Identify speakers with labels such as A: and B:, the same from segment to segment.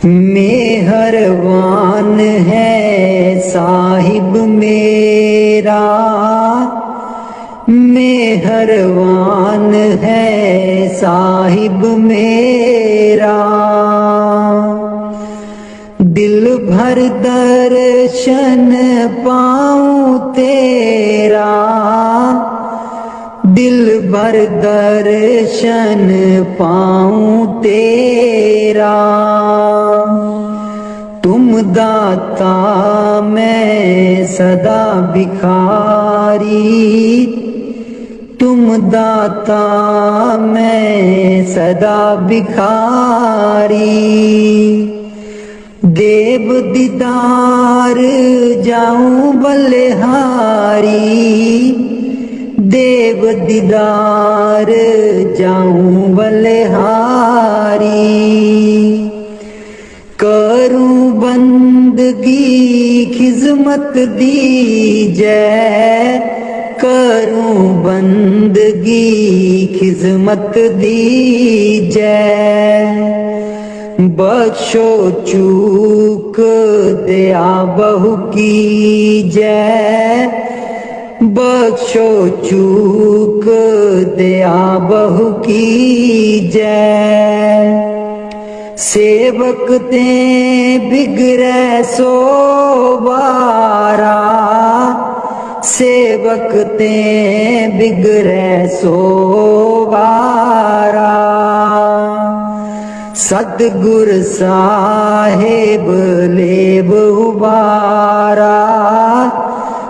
A: मेहरबान है साहिब मेरा, मेहरबान है साहिब मेरा। दिल भर दर्शन पाऊं तेरा, दिल भर दर्शन पाऊं तेरा। तुम दाता मैं सदा भिखारी, तुम दाता मैं सदा भिखारी। देव दीदार जाऊं बलिहारी, देव दीदार जाऊं बलिहारी। करूं बंदगी खिजमत दीजै, करूं बंदगी खिजमत दीजै। बख्शो चूक दया बहु कीजै, बख्शो चूक दया बहु कीजै। सेवक ते बिगड़े सो बारा, सेवक ते बिगड़े सो बारा। सतगुर साहेब लेब उबारा,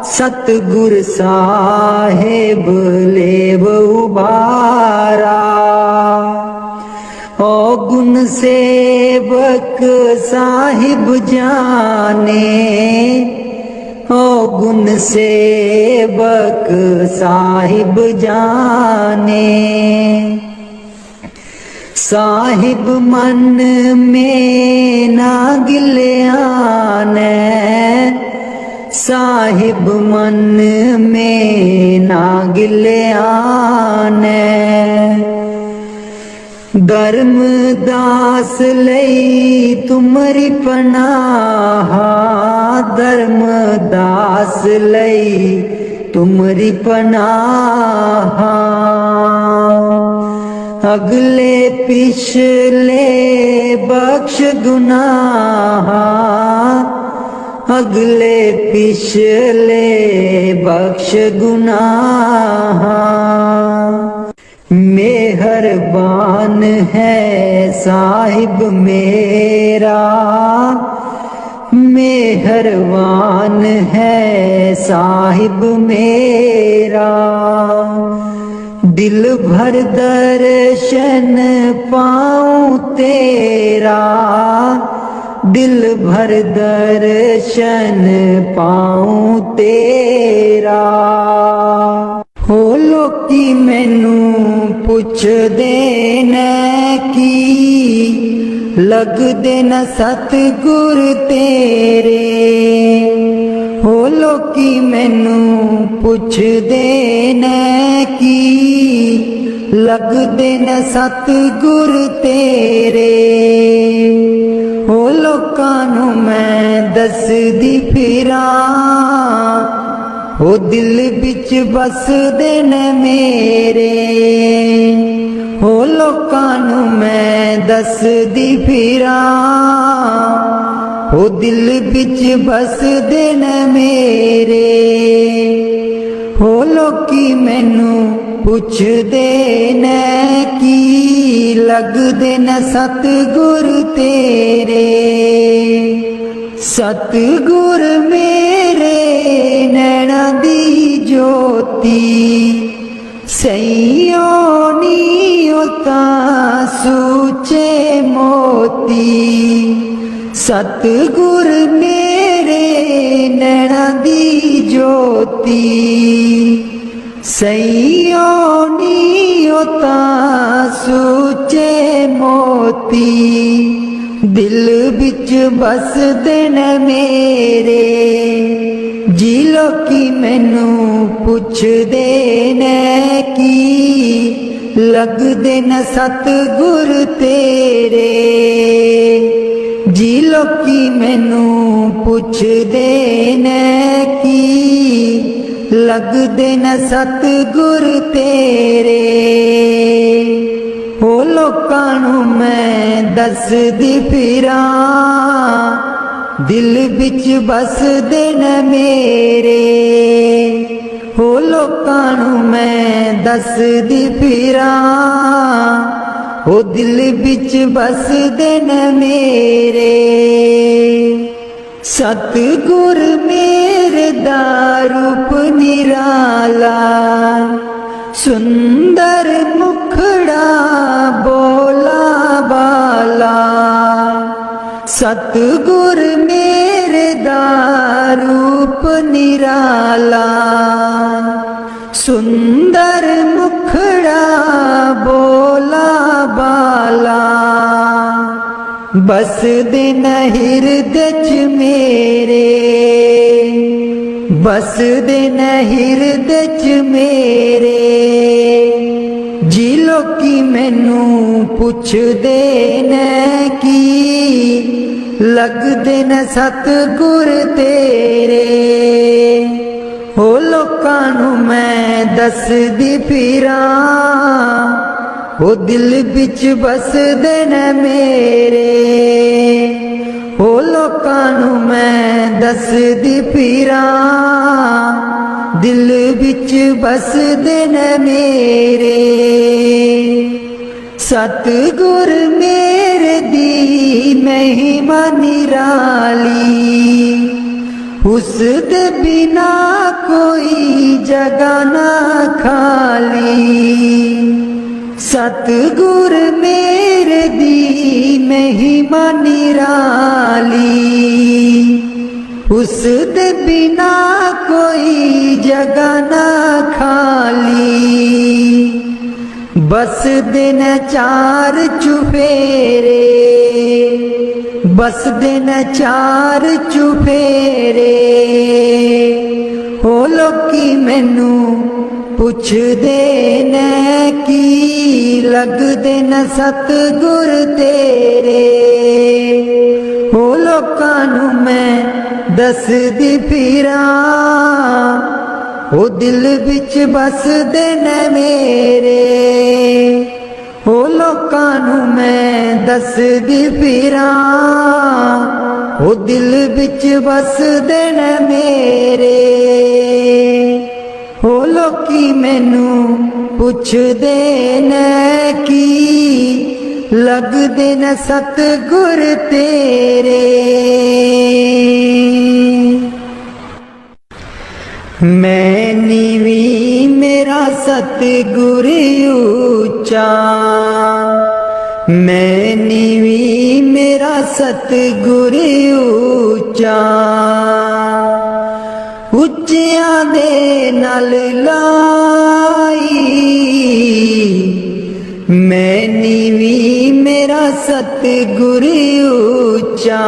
A: सतगुर साहेब लेब उबारा। ओ गुण सेवक साहिब जाने, ओ गुण सेवक साहिब जाने। साहिब मन में ना गिल्याने, साहिब मन में ना गिल्याने। धर्मदास लई तुमरी पनाह, धर्मदास लई तुमरी पनाह। अगले पिछले बख्श गुनाह, अगले पिछले बख्श गुनाह। मेहरबान है साहिब मेरा, मेहरबान है साहिब मेरा। दिल भर दर्शन पाऊं तेरा, दिल भर दर्शन पाऊं तेरा। हो लोकी मैनू पुछदे न की, लगदे न सतगुर तेरे। हो लोकी मैनू पुछदे न की, लगदे न सतगुर तेरे। हो लोकां नू मैं दसदी फिरां, ओ दिल बिच बसदे न मेरे। हो लोकां नू मैं दसदी फिरां, ओ दिल बिच बसदे न मेरे। हो लोकी मैनू पुछदे न की, लगदे न सतगुर तेरे। सतगुर मेरे नैना दी ज्योति, सैयों नी तां सूचे मोती। सतगुर मेरे नैना दी ज्योति, सैयों नी तां सूचे मोती। दिल बिच बसदे न मेरे, जी लोकी मैनू पुछदे न की, लगदे न सतगुर तेरे। जी लोकी मैनू पुछदे ने की लगदे न सतगुर तेरे। ओ लोकां नू मैं दसदी फिरां दिल विच बसदे न मेरे। ओ लोकां नू मैं दसदी फिरां ओ दिल विच बसदे न मेरे। सतगुर मेरे दा रूप निराला सुंदर मुखड़ा बोला बाला। सतगुर मेरे दा रूप निराला सुंदर मुखड़ा बोला बाला। बसदे न हिरदे च मेरे बसदे न हिरदे च मेरे। जी लोकी मैनू पुछदे न की लगदे न सतगुर तेरे। ओ लोकां नू मैं दसदी फिरां ओ दिल विच बसदे न मेरे। ओ लोकां नू मैं दसदी फिरां दिल विच बसदे न मेरे। सतगुर मेरे दी महिमा निराली उस दे बिना कोई जगह ना खाली। सतगुर मेरे दी महिमा निराली उस दे बिना कोई जगह ना खाली। बसदे न चार चुफेरे बसदे न चार चुफेरे। ओ लोकी मैनू पुछदे न की लगदे न सतगुर तेरे। ओ लोकां नू मैं दसदी फिरां ओ दिल विच बसदे न मेरे। ओ लोकां नू मैं दसदी फिरां ओ दिल विच बसदे न मेरे। ओ लोकी मैनू पुछदे न की लगदे न सतगुर तेरे। मैं नीवी मेरा सतगुर ऊंचा मैं नीवी मेरा सतगुर ऊंचा। उच्चियां दे नाल लाई मैं नीवी मेरा सतगुर ऊंचा।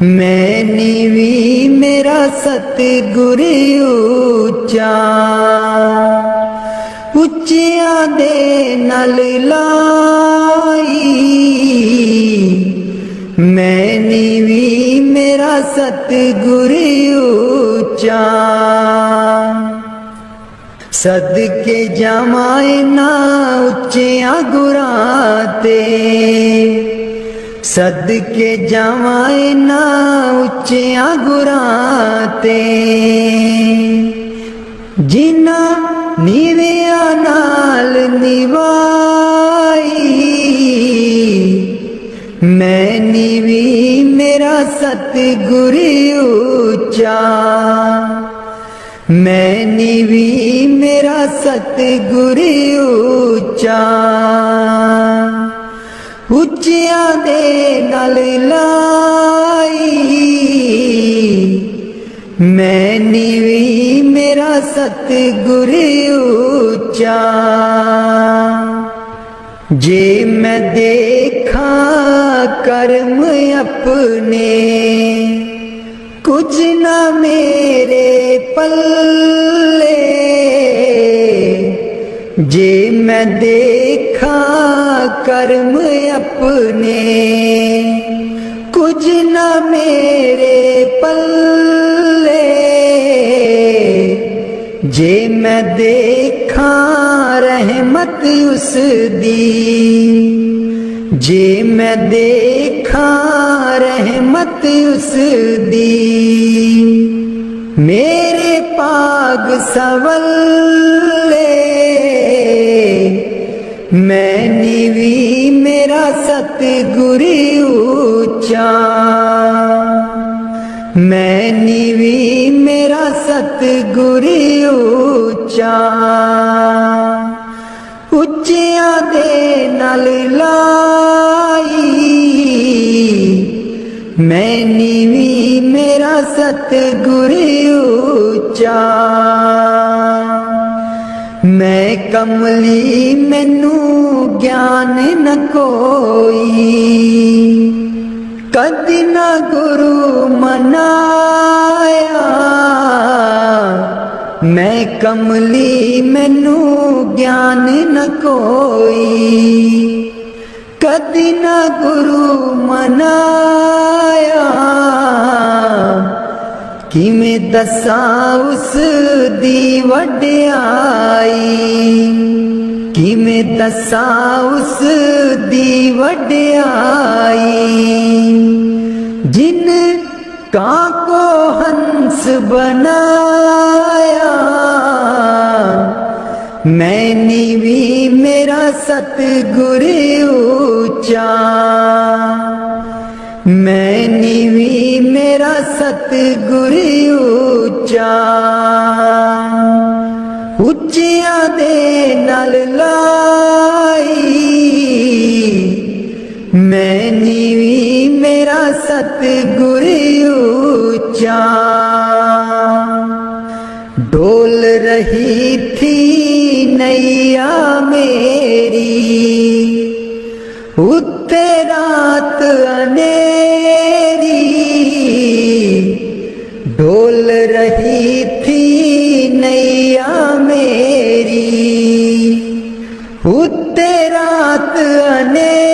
A: मैं नीवी मेरा सतगुर ऊंचा। उच्चियां दे नाल लाई मैं नीवी मेरा सतगुर ऊंचा। सदके जावां ना उच्चियां गुरां ते सदके जावां ना उच्चियां गुरां ते। जिन्ना नीवियां नाल निवाई मैं नीवी मेरा सतगुर ऊंचा। मैं नीवी मेरा सतगुर ऊंचा। उच्चियां दे नाल लाई मैं नीवी मेरा सतगुर ऊंचा। जे मैं देखा कर्म अपने कुछ ना मेरे पल्ले। जे मैं देखा कर्म अपने कुछ न मेरे पल्ले जे मैं देखा रहमत उस दी, जे मैं देखा रहमत उस दी। मेरे पाग सवल्ले मैं नीवी मेरा सतगुर ऊंचा, मैं नीवी मेरा सतगुर ऊंचा। उच्चिया दे नाल लाई मैं नीवी मेरा सतगुर ऊंचा। मैं कमली मैनू ज्ञान न कोई, कदी न गुरु मनाया। मैं कमली मैनू ज्ञान न कोई, कदी न गुरु मनाया। किवें दसां उस दी वड्याई, किवें दसां उस दी वड्याई। जिन कां को हंस बनाया, मैं नीवी मेरा सतगुर ऊंचा, मैं नीवी मेरा सतगुर ऊंचा। उच्चिया दे नाल लाई मैं नीवी मेरा सतगुर ऊंचा। डोल रही थी नैया मेरी उत्ते रात अनेरी, डोल रही थी नैया मेरी उत्ते रात अनेरी।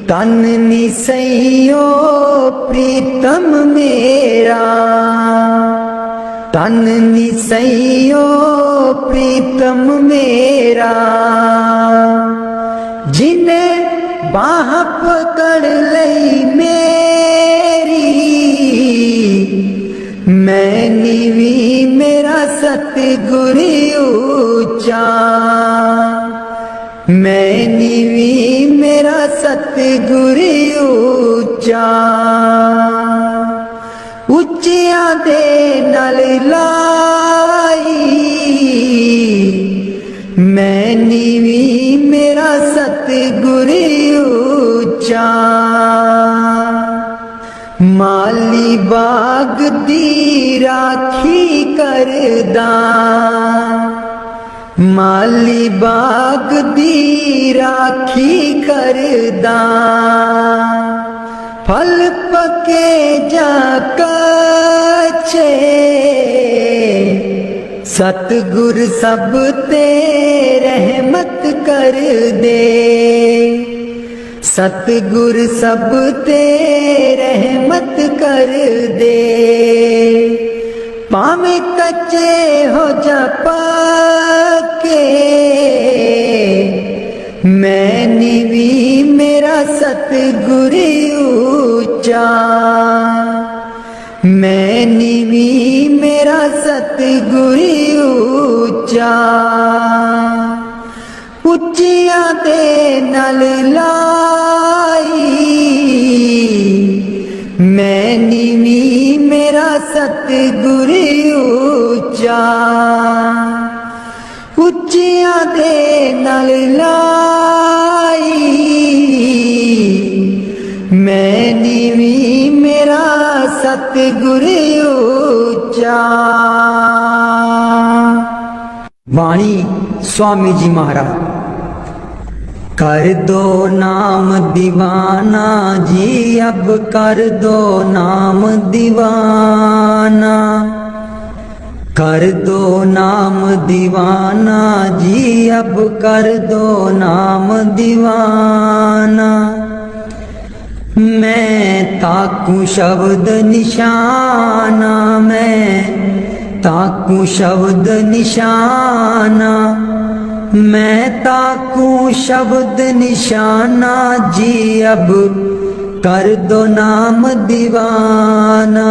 A: तन निसैयो प्रीतम मेरा, तन निसैयो प्रीतम मेरा। जिने बाह पकड़ लई मेरी, मैं नीवी मेरा सतगुर ऊंचा, मैं नीवी मेरा सतगुर ऊंचा। उच्चिया दे नाल लाई मैं नीवी मेरा सतगुर ऊंचा। माली बाग दी राखी करदा, माली बाग दी राखी करदा। फल पके जा कच्चे सतगुर सब ते रहमत कर दे, सतगुर सब ते रहमत कर दे। पावे कच्चे हो जा पक्के मैं नीवी मेरा सतगुर ऊंचा, मैं नीवी मेरा सतगुर ऊंचा। उच्चिया दे नाल लाई मैं नीवी मेरा सतगुर ऊंचा। उच्चिया दे नाल लाई मैं नीवी मेरा सतगुर ऊंचा। वाणी स्वामी जी महाराज। कर दो नाम दीवाना जी, अब कर दो नाम दीवाना। कर दो नाम दीवाना जी, अब कर दो नाम दीवाना। मैं ताकूं शब्द निशाना, मैं ताकूं शब्द निशाना, मैं ताकूं शब्द निशाना जी, अब कर दो नाम दीवाना।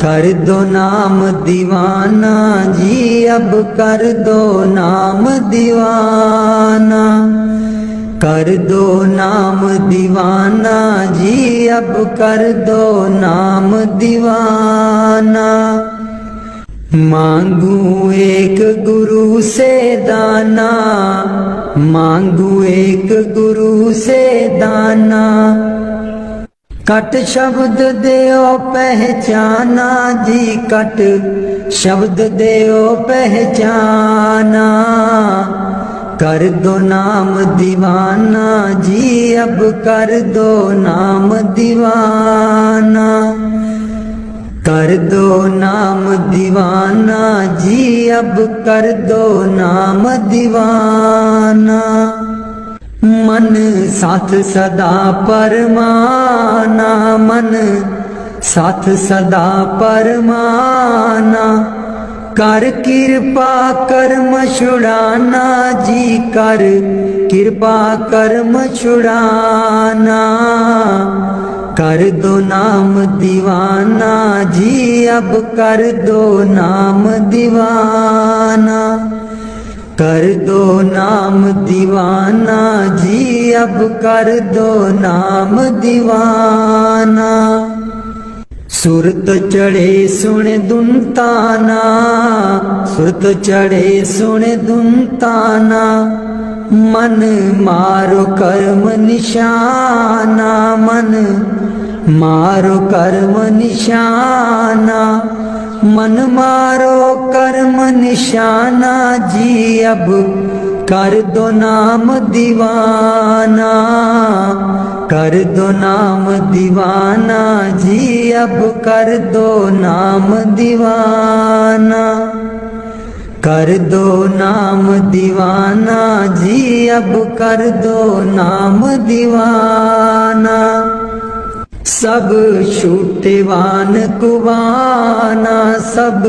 A: कर दो नाम दीवाना जी, अब कर दो नाम दीवाना। कर दो नाम दीवाना जी, अब कर दो नाम दीवाना। मांगू एक गुरु से दाना, मांगू एक गुरु से दाना। कट शब्द देओ पहचाना जी, कट शब्द देओ पहचाना। कर दो नाम दीवाना जी, अब कर दो नाम दीवाना। कर दो नाम दीवाना जी, अब कर दो नाम दीवाना। मन साथ सदा परमाना, मन साथ सदा परमाना। कर कृपा कर्म छुड़ाना जी, कर कृपा कर्म छुड़ाना। कर दो नाम दीवाना जी, अब कर दो नाम दीवाना। कर दो नाम दीवाना जी, अब कर दो नाम दीवाना। सुरत चढ़े सुन दुनताना, सुरत चढ़े सुन दुनताना। मन मारो कर्म निशाना, मन मारो कर्म निशाना। मन मारो कर्म निशाना जी, अब कर दो नाम दीवाना। कर दो नाम दीवाना जी, अब कर दो नाम दीवाना। कर दो नाम दीवाना जी, अब कर दो नाम दीवाना। सब छूटेवान कुवाना, सब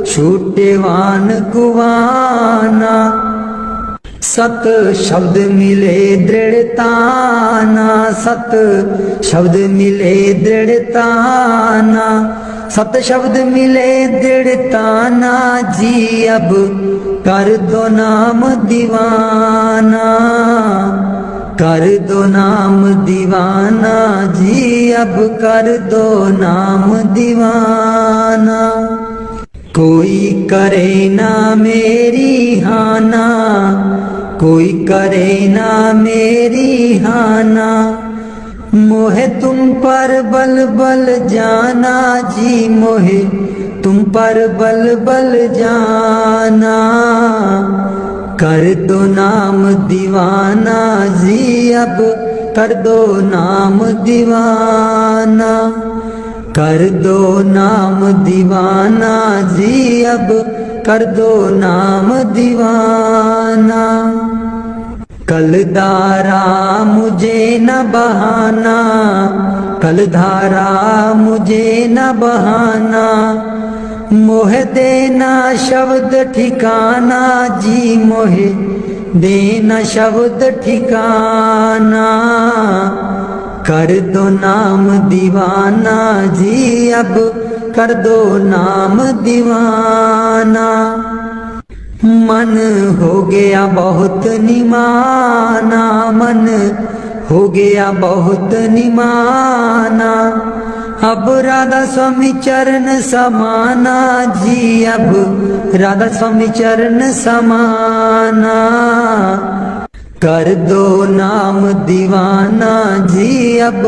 A: छूटेवान कुवाना। सत शब्द मिले दृढ़ताना, सत शब्द मिले दृढ़ताना। सत शब्द मिले दृढ़ताना जी, अब कर दो नाम दीवाना। कर दो नाम दीवाना जी, अब कर दो नाम दीवाना। कोई करे ना मेरी हाना, कोई करे ना मेरी हाना। मोहे तुम पर बल बल जाना जी, मोहे तुम पर बल बल जाना। कर दो नाम दीवाना जी, अब कर दो नाम दीवाना। कर दो नाम दीवाना जी, अब कर दो नाम दीवाना। कल धारा मुझे न बहाना, कल धारा मुझे न बहाना। मोह देना शब्द ठिकाना जी, मोहे देना शब्द ठिकाना। कर दो नाम दीवाना जी, अब कर दो नाम दीवाना। मन हो गया बहुत निमाना, मन हो गया बहुत निमाना। अब राधा स्वामी चरण समाना जी, अब राधा स्वामी चरण समाना। कर दो नाम दीवाना जी, अब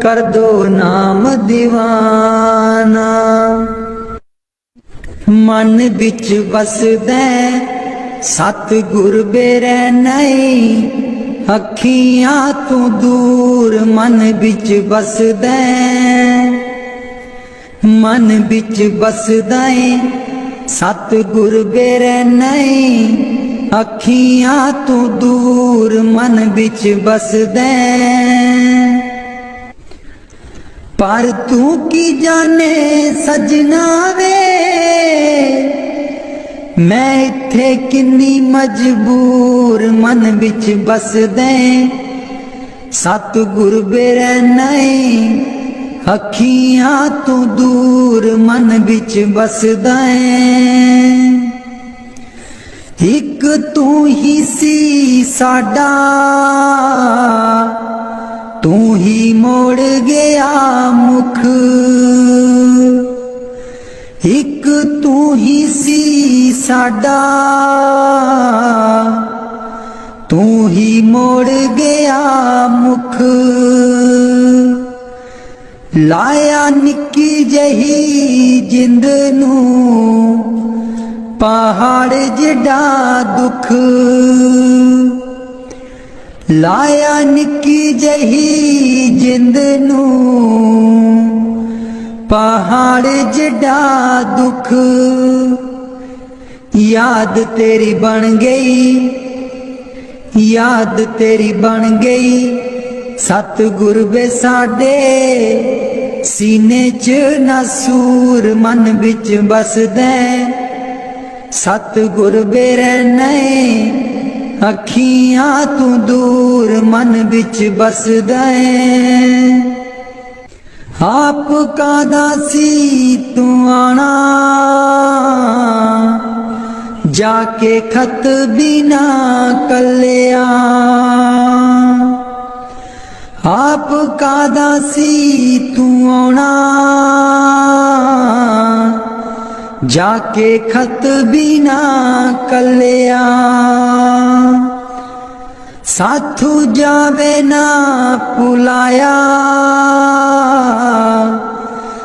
A: कर दो नाम दीवाना। मन बिच बसदे सतगुर बेरै नहीं, अखियां तू दूर मन बिच बसदे। मन बिच बसदा है सतगुर बेरैना है। अखियां तू दूर मन बिच बसदा है। पर तू की जाने सजना वे मैं इत्थे किन्नी मजबूर मन बिच बसदा है सतगुर बेरैना है। अखियां तू दूर मन बिच बसदा है। एक तू ही सी साडा तू ही मोड़ गया मुख। एक तू ही सी साडा तू ही मोड़ गया मुख। लाया निक्की जही जिंद नू पहाड़ जिड्डा दुख। लाया निक्की जही जिंद नू पहाड़ जिड्डा दुख। याद तेरी बन गई याद तेरी बन गई सतगुर वे साडे सीने च नसूर मन बिच बसदा सतगुर बेरैना है। अखियां तू दूर मन बिच बसदा है। आप कादा सी तू आना जाके खत बिना कलिया। आप कादा सी तू आना जाके खत बिना कलिया। साथू जावे ना पुलाया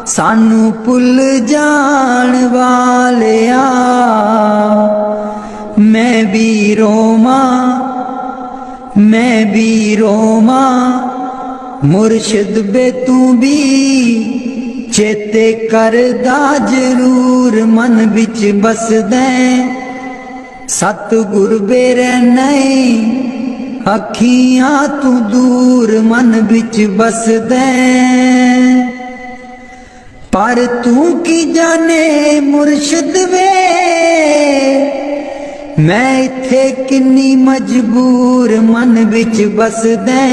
A: सानू भुल जान वालिया। मैं भी रोमा मुर्शिद बे तू भी चेते करदा जरूर मन बिच बसदा सतगुर बेरैना है। अखियां तू दूर मन बिच बसदा। पर तू की जाने मुर्शिद वे मैं इत्थे किन्नी मजबूर मन बिच बसदा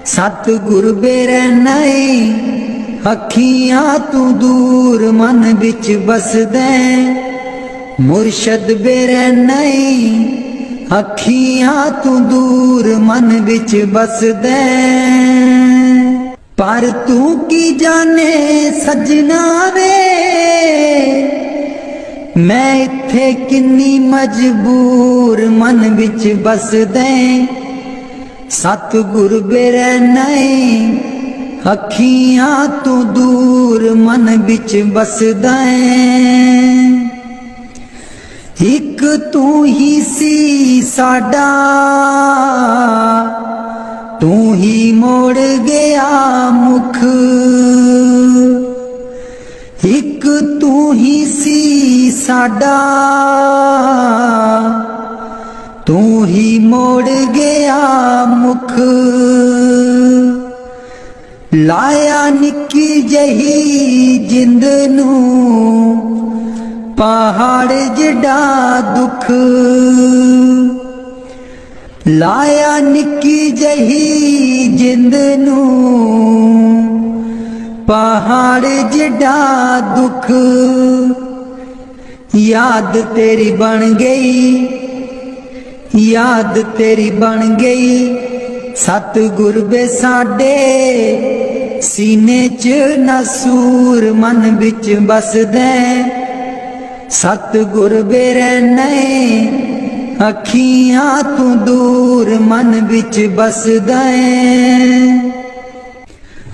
A: सतगुर बेरैना है। अखियां तू दूर मन बिच बसदा मुर्शिद बेरैना है। अखियां तू दूर मन बिच बसदा। पर तू की जाने सजना वे मैं इत्थे किन्नी मजबूर मन बिच बसदा सतगुर बेरैना है। अखियां तू दूर मन बिच बसदा। एक तू ही सी साडा तू ही मोड़ गया मुख। एक तू ही सी साडा तू ही मोड़ गया मुख। लाया निक्की जही जिंद नू पहाड़ जिड्डा दुख। लाया निक्की जही जिंद नू पहाड़ जिड्डा दुख। याद तेरी बन गई याद तेरी बन गई सतगुर वे साडे सीने च नसूर मन बिच बसदा सतगुर बेरैना है। अखियां तू दूर मन बिच बसदा।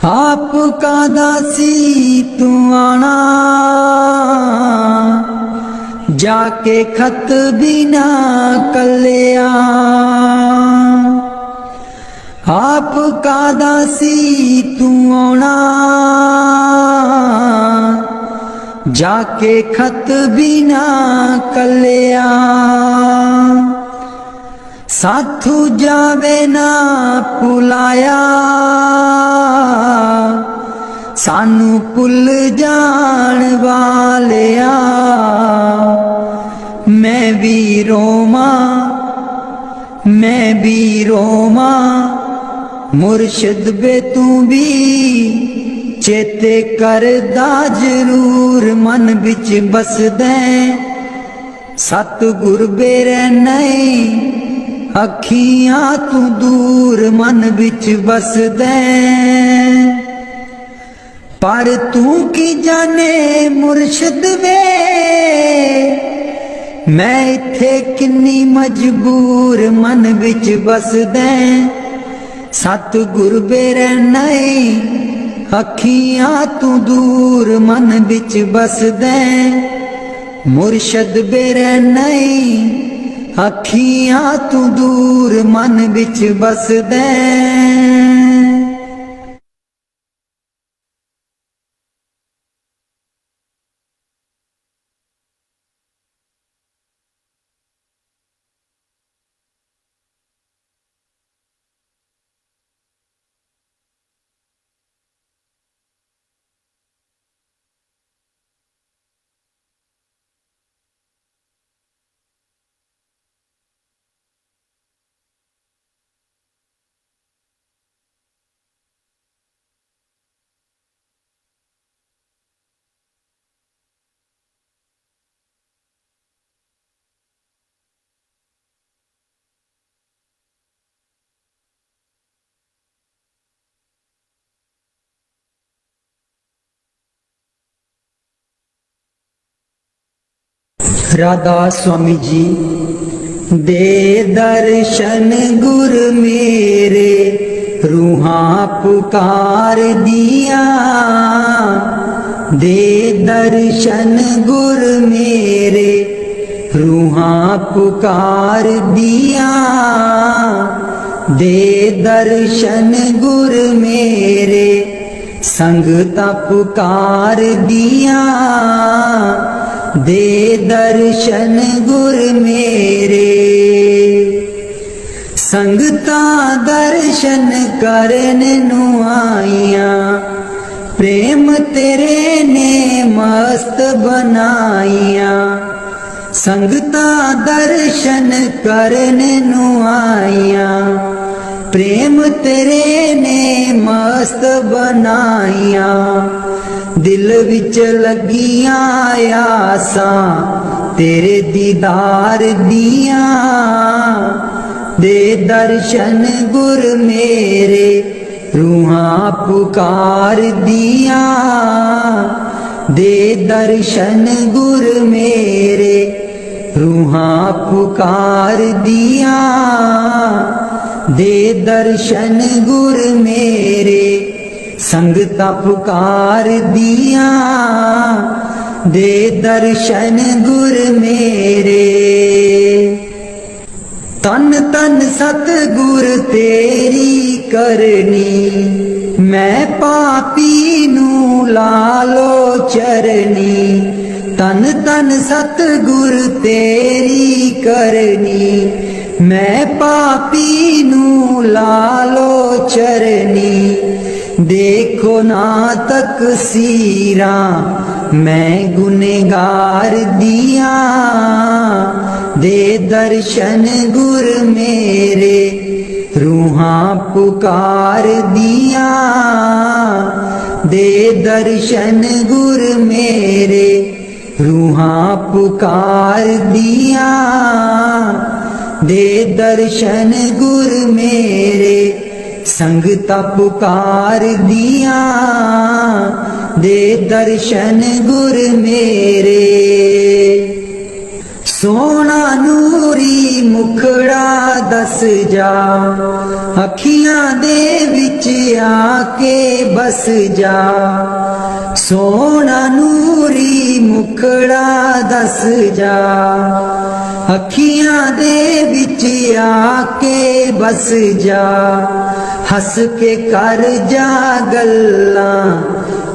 A: आप कादा सी तू आना जाके खत बिना कलिया। आप का दासी तू आना, जाके खत बिना कलिया, साथू जावे ना पुलाया, सानू पुल जान वालिया। मैं भी रोमा मुर्शिद बे तू भी चेते करदा जरूर, मन बिच बसदे सतगुर बेरे नहीं, अखियां तू दूर मन बिच बसदे। पर तू की जाने मुर्शिद वे, मैं इत्थे किन्नी मजबूर मन बिच बसदे सतगुर बेरे नहीं, अखियां तू दूर मन बिच बसदे। मुर्शद बेरे नहीं, अखियां तू दूर मन बिच बसदे। राधा स्वामी जी दे दर्शन गुर मेरे, रूहां पुकार दिया। दे दर्शन गुर मेरे, रूहां पुकार दिया। दे दर्शन गुर मेरे, संगता पुकार दिया। दे दर्शन गुर मेरे, संगता दर्शन करने नु आईया। प्रेम तेरे ने मस्त बनाईया, संगता दर्शन करने नु आईया। प्रेम तेरे ने मस्त बनाईया, दिल विच लगिया आसां तेरे दीदार दिया। दे दर्शन गुर मेरे, रूहां पुकार दिया। दे दर्शन गुर मेरे, रूहां पुकार दिया। दे दर्शन गुर मेरे, संगता पुकार दिया। दे दर्शन गुर मेरे, तन तन सतगुर तेरी करनी। मैं पापी नू लालो चरनी, तन तन सतगुर तेरी करनी। मैं पापी नू लालो चरनी, देखो ना तक सीरा मैं गुनहगार दिया। दे दर्शन गुर मेरे, रूहां पुकार दिया। दे दर्शन गुर मेरे, रूहां पुकार दिया। दे दर्शन गुर मेरे, संगता पुकार दिया। दे दर्शन गुर मेरे, सोना नूरी मुखड़ा दस जा। अखियां दे विच आके बस जा। सोना नूरी मुखड़ा दस जा। अखियां दे विच आके बस जा, हस के कर जा गल्लां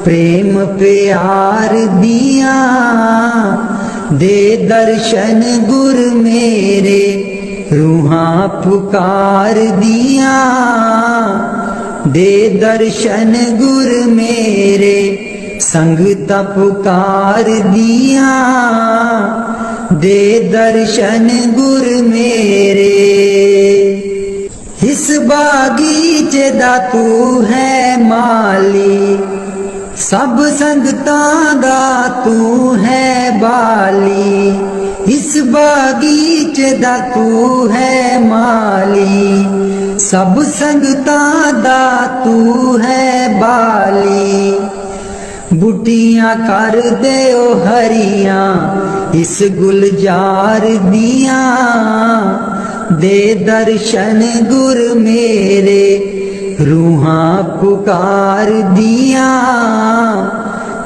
A: प्रेम प्यार दिया। दे दर्शन गुर मेरे रूहां पुकार दिया। दे दर्शन गुर मेरे संगता पुकार दिया। दे दर्शन गुर मेरे। इस बागीचे दा तू है माली, सब संगतां दा तू है बाली। इस बागीचे दा तू है माली, सब संगतां दा तू है बाली। बूटियां कर दे ओ हरियां इस गुलजार दिया। दे दर्शन गुर मेरे रूहां पुकार दिया।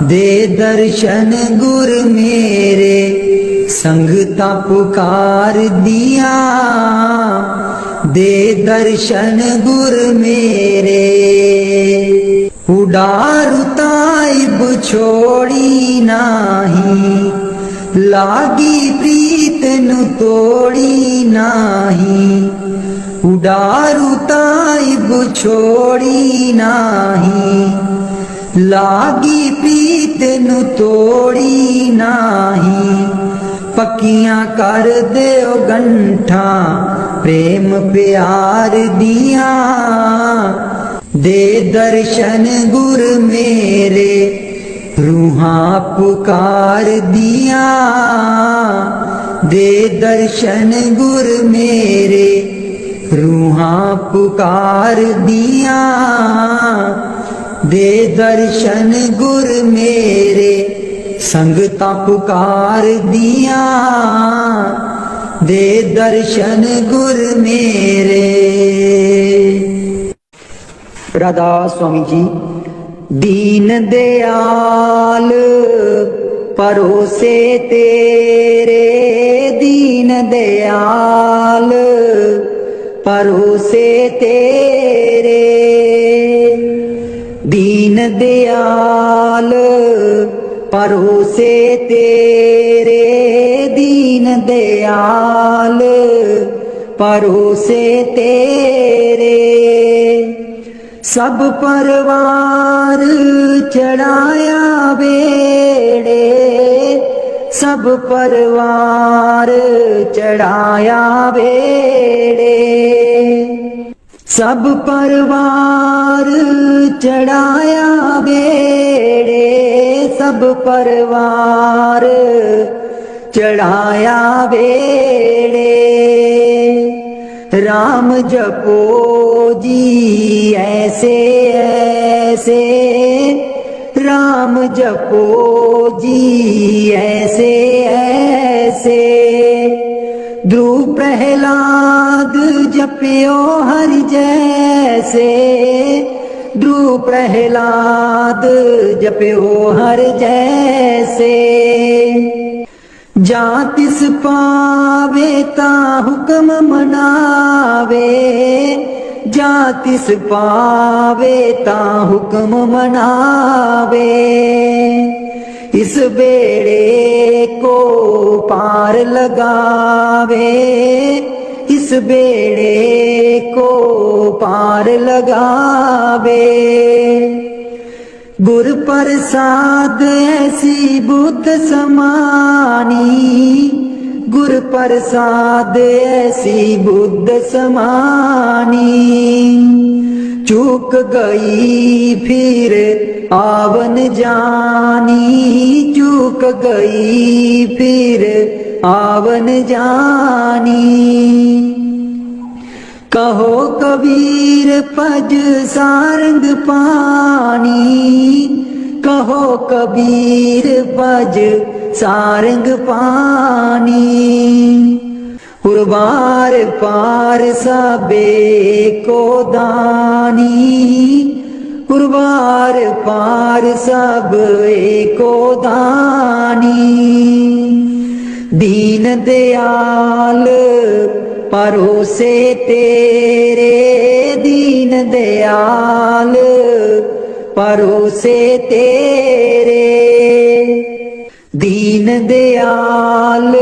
A: दे दर्शन गुर मेरे संगता पुकार दिया। दे दर्शन गुर मेरे। उडारू ताइब छोड़ी नाही, लागी प्रीत नु तोड़ी नाही। उडारू ताइब छोड़ी नाही, लागी प्रीत नु तोड़ी नाही। पक्कियां कर दे ओ गंठा प्रेम प्यार दिया। दे दर्शन गुर मेरे रूहां पुकार दिया। दे दर्शन गुर मेरे रूहां पुकार दिया। दे दर्शन गुर मेरे संगता पुकार दिया। दे दर्शन गुर मेरे। राधा स्वामी जी। दीन दयाल परोसे तेरे, दीन दयाल परोसे तेरे। दीन दयाल परोसे तेरे, दीन दयाल परोसे तेरे। सब परवार चढ़ाया बेड़े, सब परवार चढ़ाया बेड़े। सब परवार चढ़ाया बेड़े, सब परवार चढ़ाया बेड़े। राम जपो जी ऐसे ऐसे, राम जपो जी ऐसे ऐसे। ध्रुव प्रहलाद जपियो हरि जैसे, ध्रुव प्रहलाद जपियो हर जैसे। जा तिस पावे ता हुक्म मनावे, जा तिस पावे ता हुक्म मनावे। इस बेड़े को पार लगावे, इस बेड़े को पार लगावे। गुर प्रसाद ऐसी बुद्ध समानी, गुर प्रसाद ऐसी बुद्ध समानी। चूक गई फिर आवन जानी, चूक गई फिर आवन जानी। कहो कबीर पज सारंग पानी, कहो कबीर पज सारंग पानी। उर्वार पार सबे को दानी, उर्वार पार सब को दानी। दीन दयाल परोसे तेरे, दीन दयाल परोसे तेरे, दीन दयाल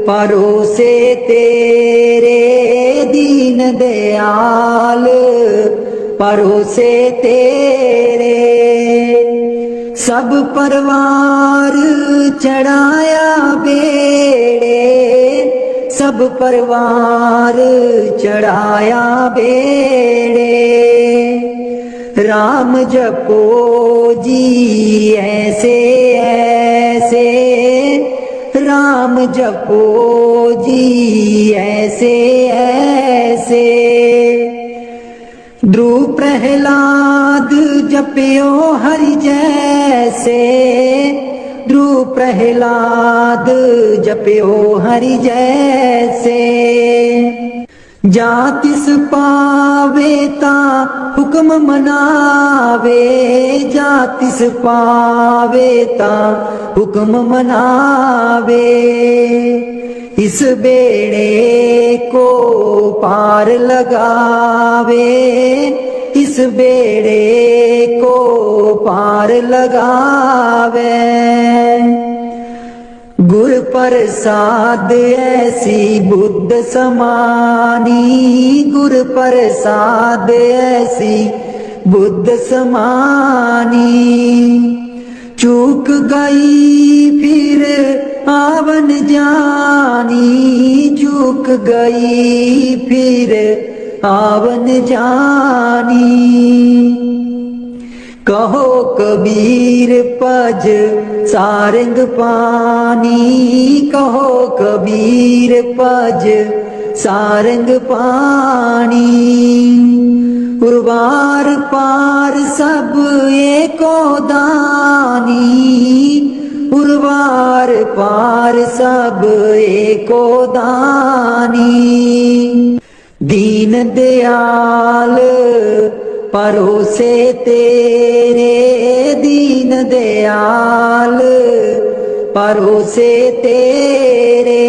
A: परोसे तेरे, दीन दयाल परोसे तेरे। सब परवार चढ़ाया बेड़े, सब परवार चढ़ाया बेड़े, राम जपो जी ऐसे ऐसे, राम जपो जी ऐसे ऐसे। ध्रुव प्रहलाद जपियो हरि जैसे, ध्रुव प्रहलाद जपियो हरि जैसे। जातिस पावे ता हुक्म मनावे, जातिस पावे ता हुक्म मनावे, इस बेड़े को पार लगावे, इस बेड़े को पार लगावे। गुर प्रसाद ऐसी बुद्ध समानी, गुर प्रसाद ऐसी बुद्ध समानी। चूक गई फिर आवन जानी, चूक गई फिर आवन जानी। कहो कबीर पज सारंग पानी, कहो कबीर पज सारंग पानी। उर्वार पार सब एको दानी, उर्वार पार सब एको दानी। दीन दयाल परोसे तेरे, दीन दयाल परोसे तेरे।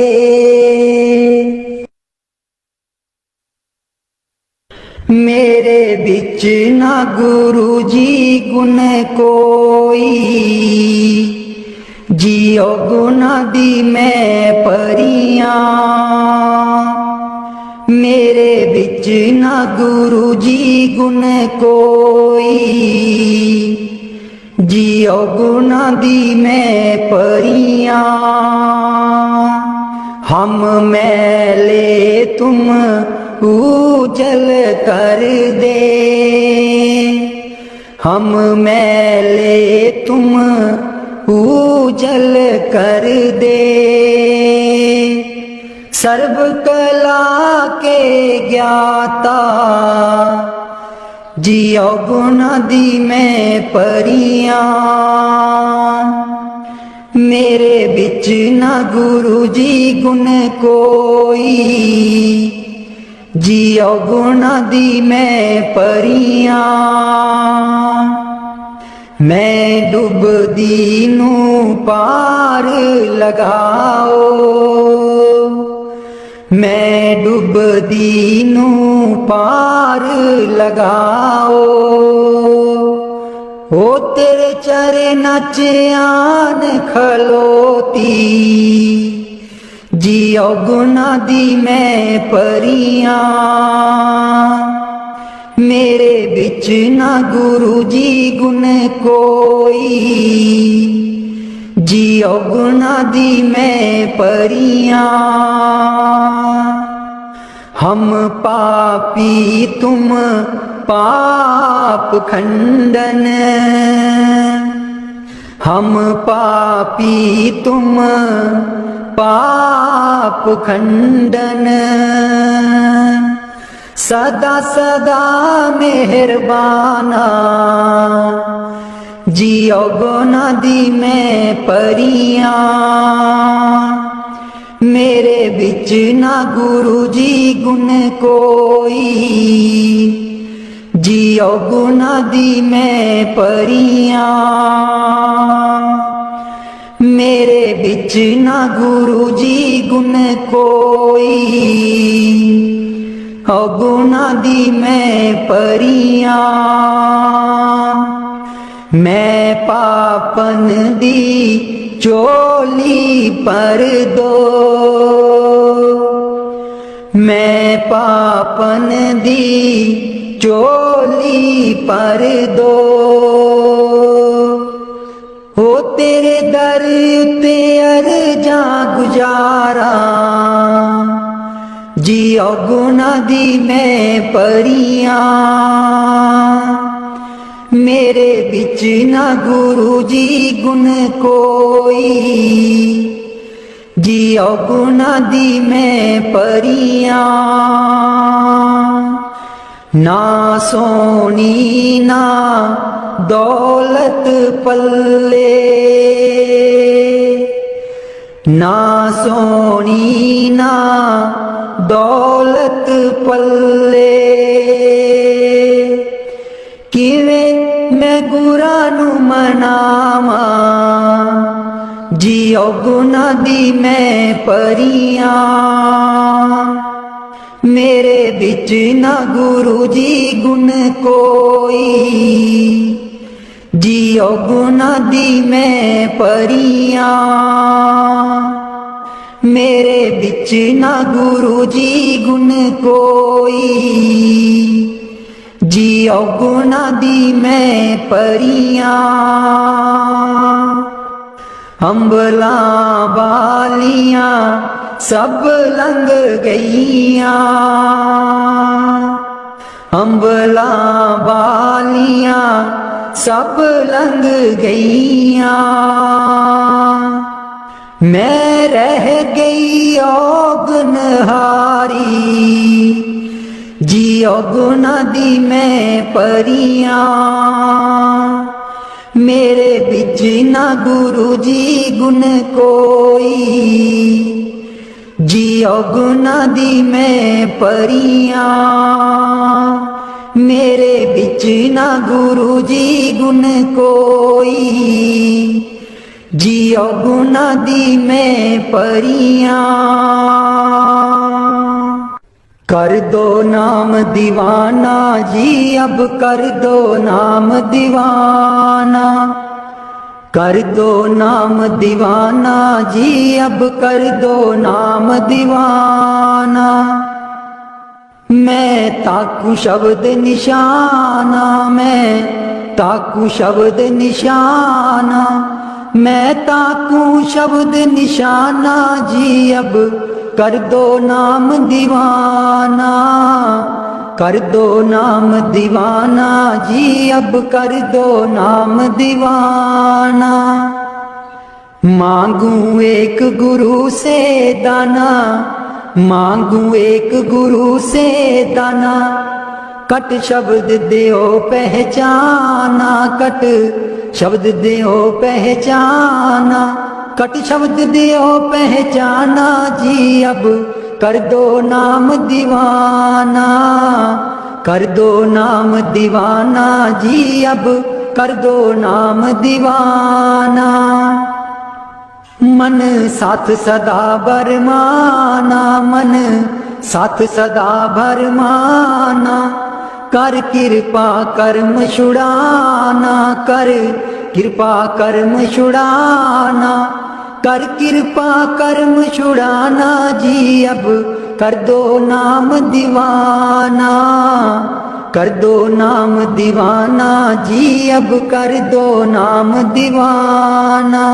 A: मेरे बिच ना गुरु जी गुण कोई, जियो गुना दी मैं परियां। मेरे बिच ना गुरु जी गुण कोई, जियो गुना दी मैं परियां। हम मैले तुम उजल कर दे, हम मैले तुम उजल कर दे। सर्व कला के ज्ञाता, जियो गुना दी मैं परियां। मेरे बिच ना गुरु जी गुण कोई, जियो गुना दी मैं परियां। मैं डुबदी नू पार लगाओ, मैं डुबदी नू पार लगाओ। ओ तेरे चरना च आन खलोती, जियो गुना दी मैं परियां। मेरे बिच ना गुरु जी गुण कोई, जियो गुना दी मैं परियां। हम पापी तुम पाप खंडन, हम पापी तुम पाप खंडन। सदा सदा मेहरबाना, जियो गुना दी मैं परियां। मेरे बिच ना गुरु जी गुण कोई, जियो गुना दी मैं परियां। मेरे बिच ना गुरु जी गुण कोई, गुना दी मैं परियां, मैं पापन दी चोली पर दो, मैं पापन दी चोली पर दो। हो तेरे दर उत्ते अर्जा गुजारा, जियो गुना दी मैं परियां, मेरे बिच ना गुरु जी गुण कोई, जियो गुना दी मैं परियां। ना सोनी ना दौलत पल्ले, ना सोनी ना दौलत पल्ले, किवें मैं गुरा नू मनावा, जियो गुना दी मैं परियां, मेरे बिच ना गुरु जी गुण कोई, जियो गुना दी मैं परियां, मेरे बिच ना गुरु जी गुण कोई, जियो गुना दी मैं परियां। अंबला बालियां सब लंघ गईयां, अंबला बालियां सब लंघ गईयां, मैं रह गई औगनहारी, जियो गुना दी मैं परियां, मेरे बिच ना गुरु जी गुण कोई, जियो गुना दी मैं परियां, मेरे बिच ना गुरु जी गुण कोई, जियो गुना दी मैं परियां। कर दो नाम दीवाना जी अब कर दो नाम दीवाना, कर दो नाम दीवाना जी अब कर दो नाम दीवाना, मैं ताकू शब्द निशाना, मैं ताकू शब्द निशाना, मैं ताकू शब्द निशाना जी अब कर दो नाम दीवाना, कर दो नाम दीवाना जी अब कर दो नाम दीवाना, मांगू एक गुरु से दाना, मांगू एक गुरु से दाना, कट शब्द देओ पहचाना, कट शब्द देओ पहचाना, कट शब्द देओ पहचाना जी अब कर दो नाम दीवाना, कर दो नाम दीवाना जी अब कर दो नाम दीवाना, मन साथ सदा भरमाना, मन साथ सदा भरमाना, कर कृपा कर्म छुड़ाना, कर कृपा कर्म छुड़ाना, कर कृपा कर्म छुड़ाना जी अब कर दो नाम दीवाना, कर दो नाम दीवाना जी अब कर दो नाम दीवाना,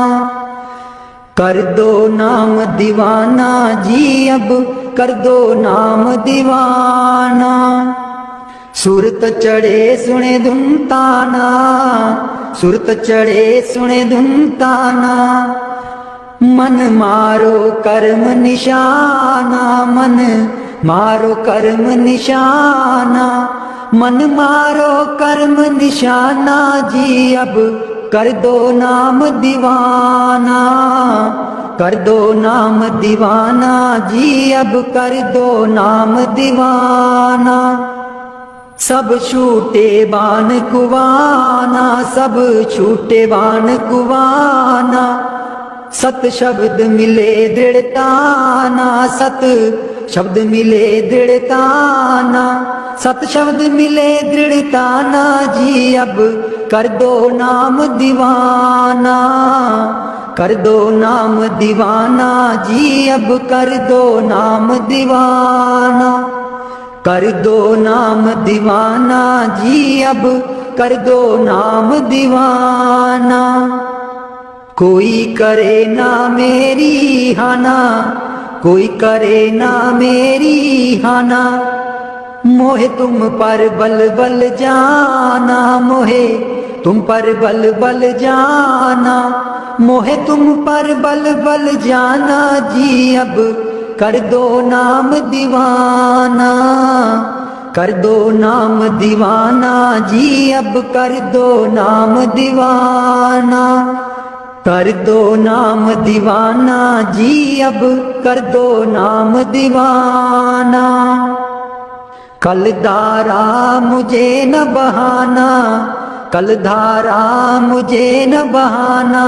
A: कर दो नाम दीवाना जी अब कर दो नाम दीवाना, सुरत चढ़े सुने धुन ताना, सुरत चढ़े सुने धुन ताना, मन मारो कर्म निशाना, मन मारो कर्म निशाना, मन मारो कर्म निशाना जी अब कर दो नाम दीवाना, कर दो नाम दीवाना जी अब कर दो नाम दीवाना, सब छूटे बान कुवाना, सब छूटे बान कुवाना, सत शब्द मिले दृढ़ताना, सत शब्द मिले दृढ़ताना, सत शब्द मिले दृढ़ताना जी। अब कर दो नाम दीवाना, कर दो नाम दीवाना जी। अब कर दो नाम दीवाना, कर दो नाम दीवाना जी। अब कर दो नाम दीवाना। कोई करे ना मेरी हाना, कोई करे ना मेरी हाना, मोहे तुम पर बल बल जाना, मोहे तुम पर बल बल जाना, मोहे तुम पर बल बल जाना जी। अब कर दो नाम दीवाना, कर दो नाम दीवाना जी। अब कर दो नाम दीवाना, कर दो नाम दीवाना जी। अब कर दो नाम दीवाना। कल धारा मुझे न बहाना, कल धारा मुझे न बहाना,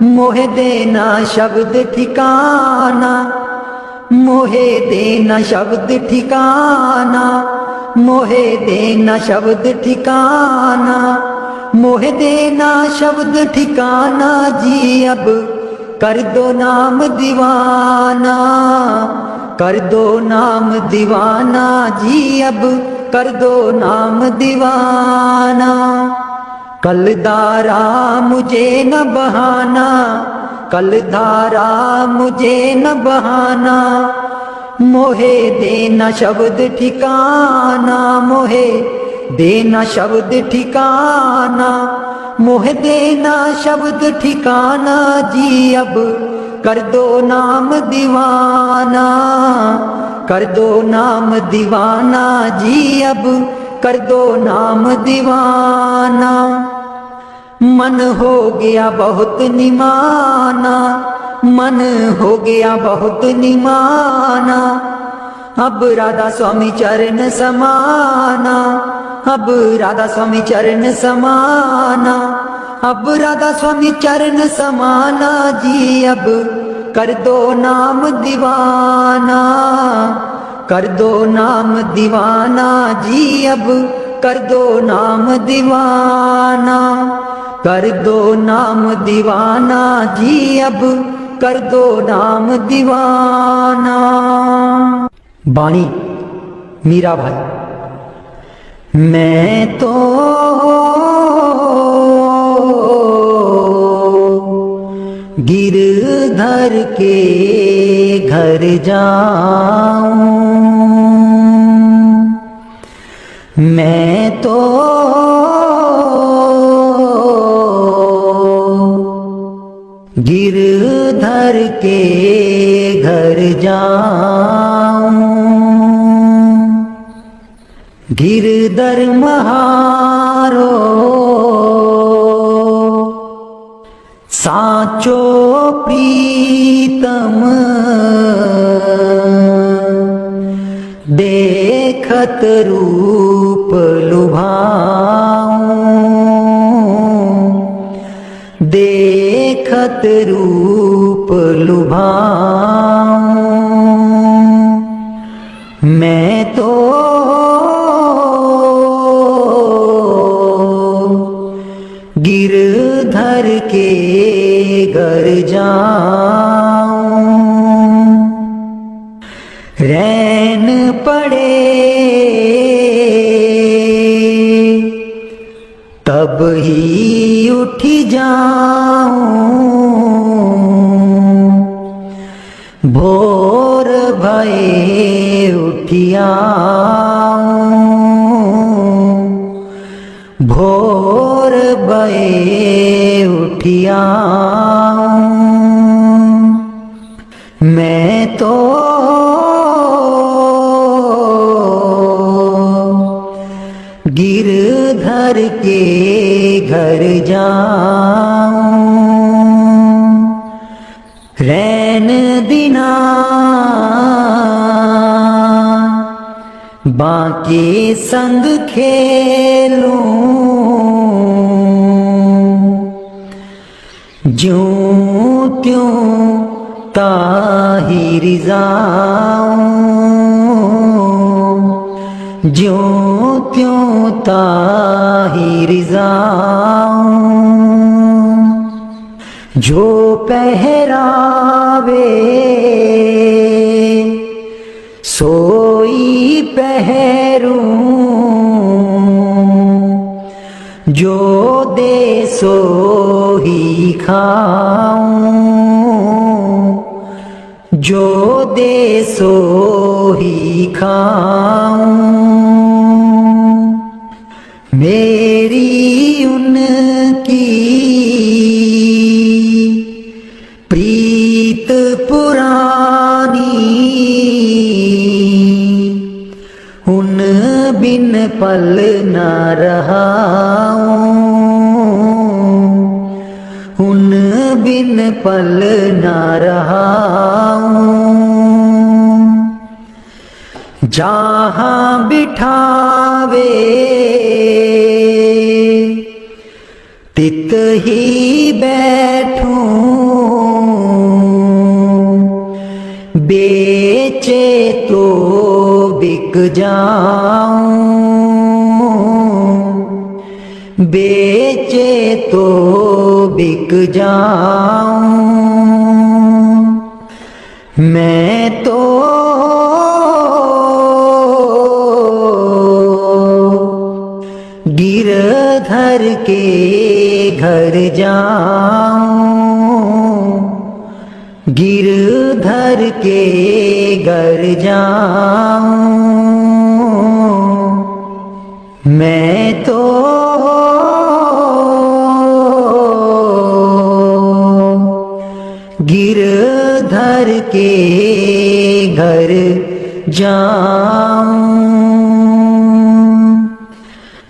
A: मोहे देना शब्द ठिकाना, मोहे देना शब्द ठिकाना, मोहे देना शब्द ठिकाना, मोहे देना शब्द ठिकाना जी। अब कर दो नाम दीवाना, कर दो नाम दीवाना जी। अब कर दो नाम दीवाना। कल धारा मुझे न बहाना, कल धारा मुझे न बहाना, मोहे देना शब्द ठिकाना, मोहे देना शब्द ठिकाना, मोहे देना शब्द ठिकाना जी। अब कर दो नाम दीवाना, कर दो नाम दीवाना जी। अब कर दो नाम दीवाना। मन हो गया बहुत निमाना, मन हो गया बहुत निमाना, अब राधा स्वामी चरण समाना, अब राधा स्वामी चरण समाना, अब राधा स्वामी चरण समाना जी। अब कर दो नाम दीवाना, कर दो नाम दीवाना जी। अब कर दो नाम दीवाना, कर दो नाम दीवाना जी। अब कर दो नाम दीवाना। बाणी मीरा भाई। मैं तो गिरधर के घर जाऊं, मैं तो गिरधर के घर जाऊं, गिरधर महारो साचो प्रीतम, देखत रूप लुभाऊं, देखत रूप लुभाऊं, मैं तो गिरधर के घर जाऊं, रैन पड़े तब ही उठ जाऊं, भोर भये उठियाऊं, भोर भये उठियाऊं, मैं तो गिरधर के घर जाऊं, रैन दिना बाके संग खेलूं, ज्यों त्यों ताही रिज़ाऊं, ज्यों त्यों ताही रिज़ाऊं। जो पहरावे सोई पहरूं, जो दे सो ही खाऊं, जो दे सो ही खाऊं। मेरी उनकी प्रीत पुरानी, उन बिन पल न रहाऊं, उन बिन पल न रहाऊं। जहाँ बिठावे तित ही बैठूं, बेचे तो बिक जाऊं, बेचे तो बिक जाऊं। मैं तो गिरधर के घर जाऊं, गिरधर के घर जाऊं। मैं तो गिरधर के घर जाऊं।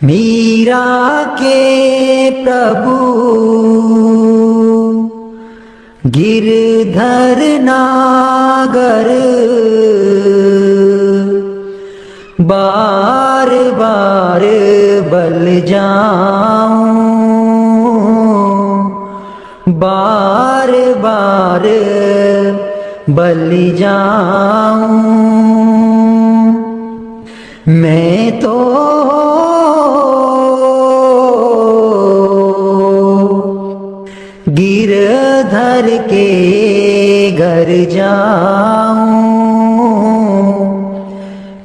A: मीरा के प्रभु गिरधर नागर, बार बार बल जाऊं, बार बार बल जाऊं। मैं तो गिरधर के घर जाऊं,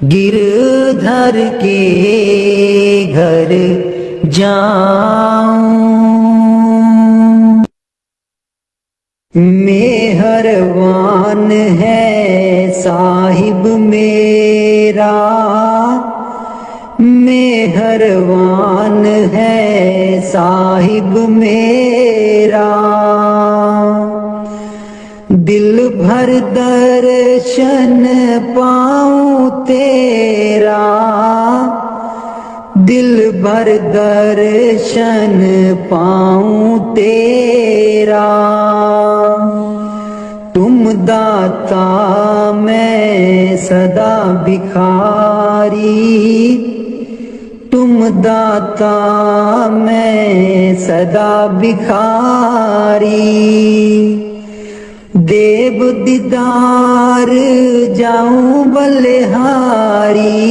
A: गिरधर के घर जाऊं। मेहरबान है साहिब मेरा, मेहरबान है साहिब मेरा। दिल भर दर्शन पाऊं तेरा, दिल भर दर्शन पाऊं तेरा। तुम दाता मैं सदा भिखारी, तुम दाता मैं सदा भिखारी। देव दीदार जाऊं बलिहारी,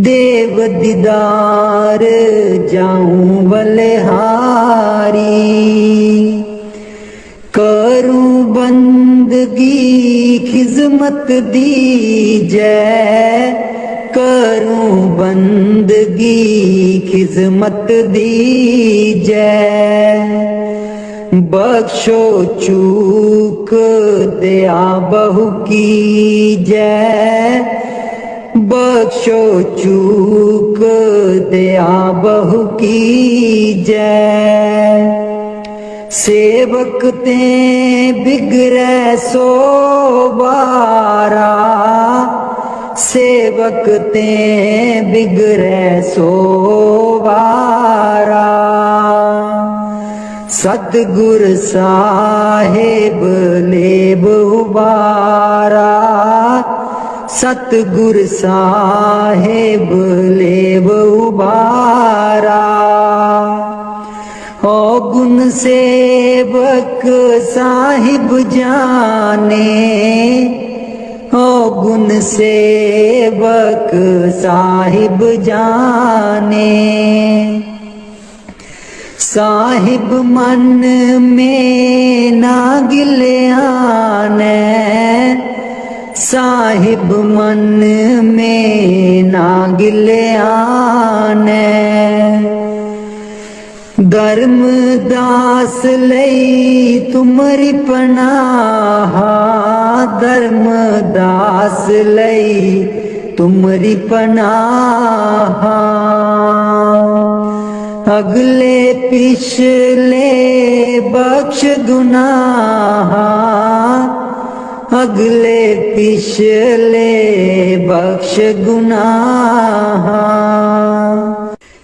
A: देव दीदार जाऊं बलिहारी। करूं बंदगी खिजमत दीजै, करूं बंदगी खिजमत दीजै। बख्शो चूक दया बहु कीजै, बख्शो चूक दया बहु कीजै। सेवक ते बिगड़ै सो बारा, सेवक ते बिगड़ै सो बारा। सतगुर साहेब लेब उबारा, सतगुर साहेब लेब उबारा। ओ गुण सेवक साहिब जाने, ओ गुण सेवक साहिब जाने। साहिब मन में ना गिल्याने, साहिब मन में ना गिल्याने। धर्मदास लई तुमरी पनाह, धर्मदास लई तुमरी पनाह। अगले पिछले बख्श गुनाह, अगले पिछले बख्श गुनाह।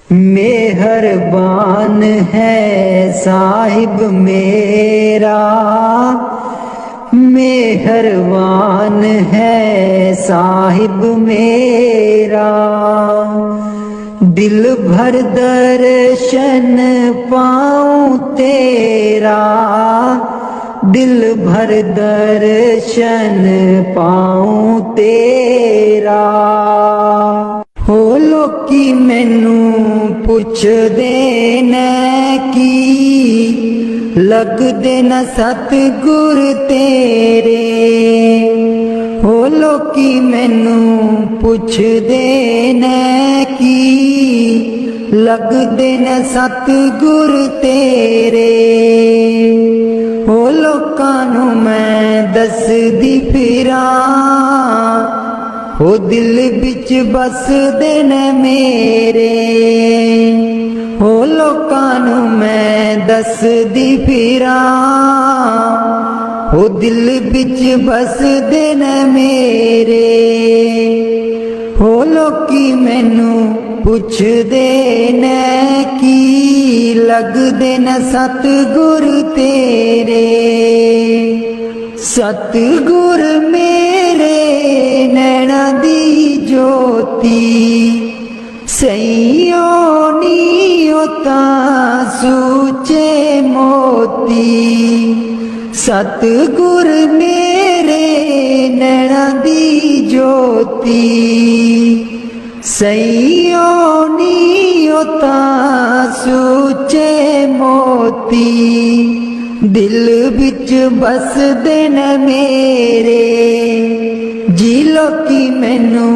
A: मेहरबान है साहिब मेरा, मेहरबान है साहिब मेरा। दिल भर दर्शन पाऊं तेरा, दिल भर दर्शन पाऊं तेरा। हो लोकी मैनू पुछदे ने की, लगदे न सतगुर तेरे। हो लोकी मैनू पुछदे ने की, लगदे न सतगुर तेरे। हो लोकां नू मैं दसदी फिरां, हो दिल बिच बसदे ने मेरे। हो लोकां नू मैं दसदी फिरां, हो दिल बिच बसदे ने मेरे। हो लोकी मैनू पुछदे ने की, लगदे न सतगुर तेरे। सतगुर मेरे नैना दी ज्योति, सैयो नी होता सूचे मोती। सतगुर मेरे नैना दी ज्योति, सैयो नी होता सूचे मोती। दिल बिच बसदे न मेरे, जी लोकी मैनू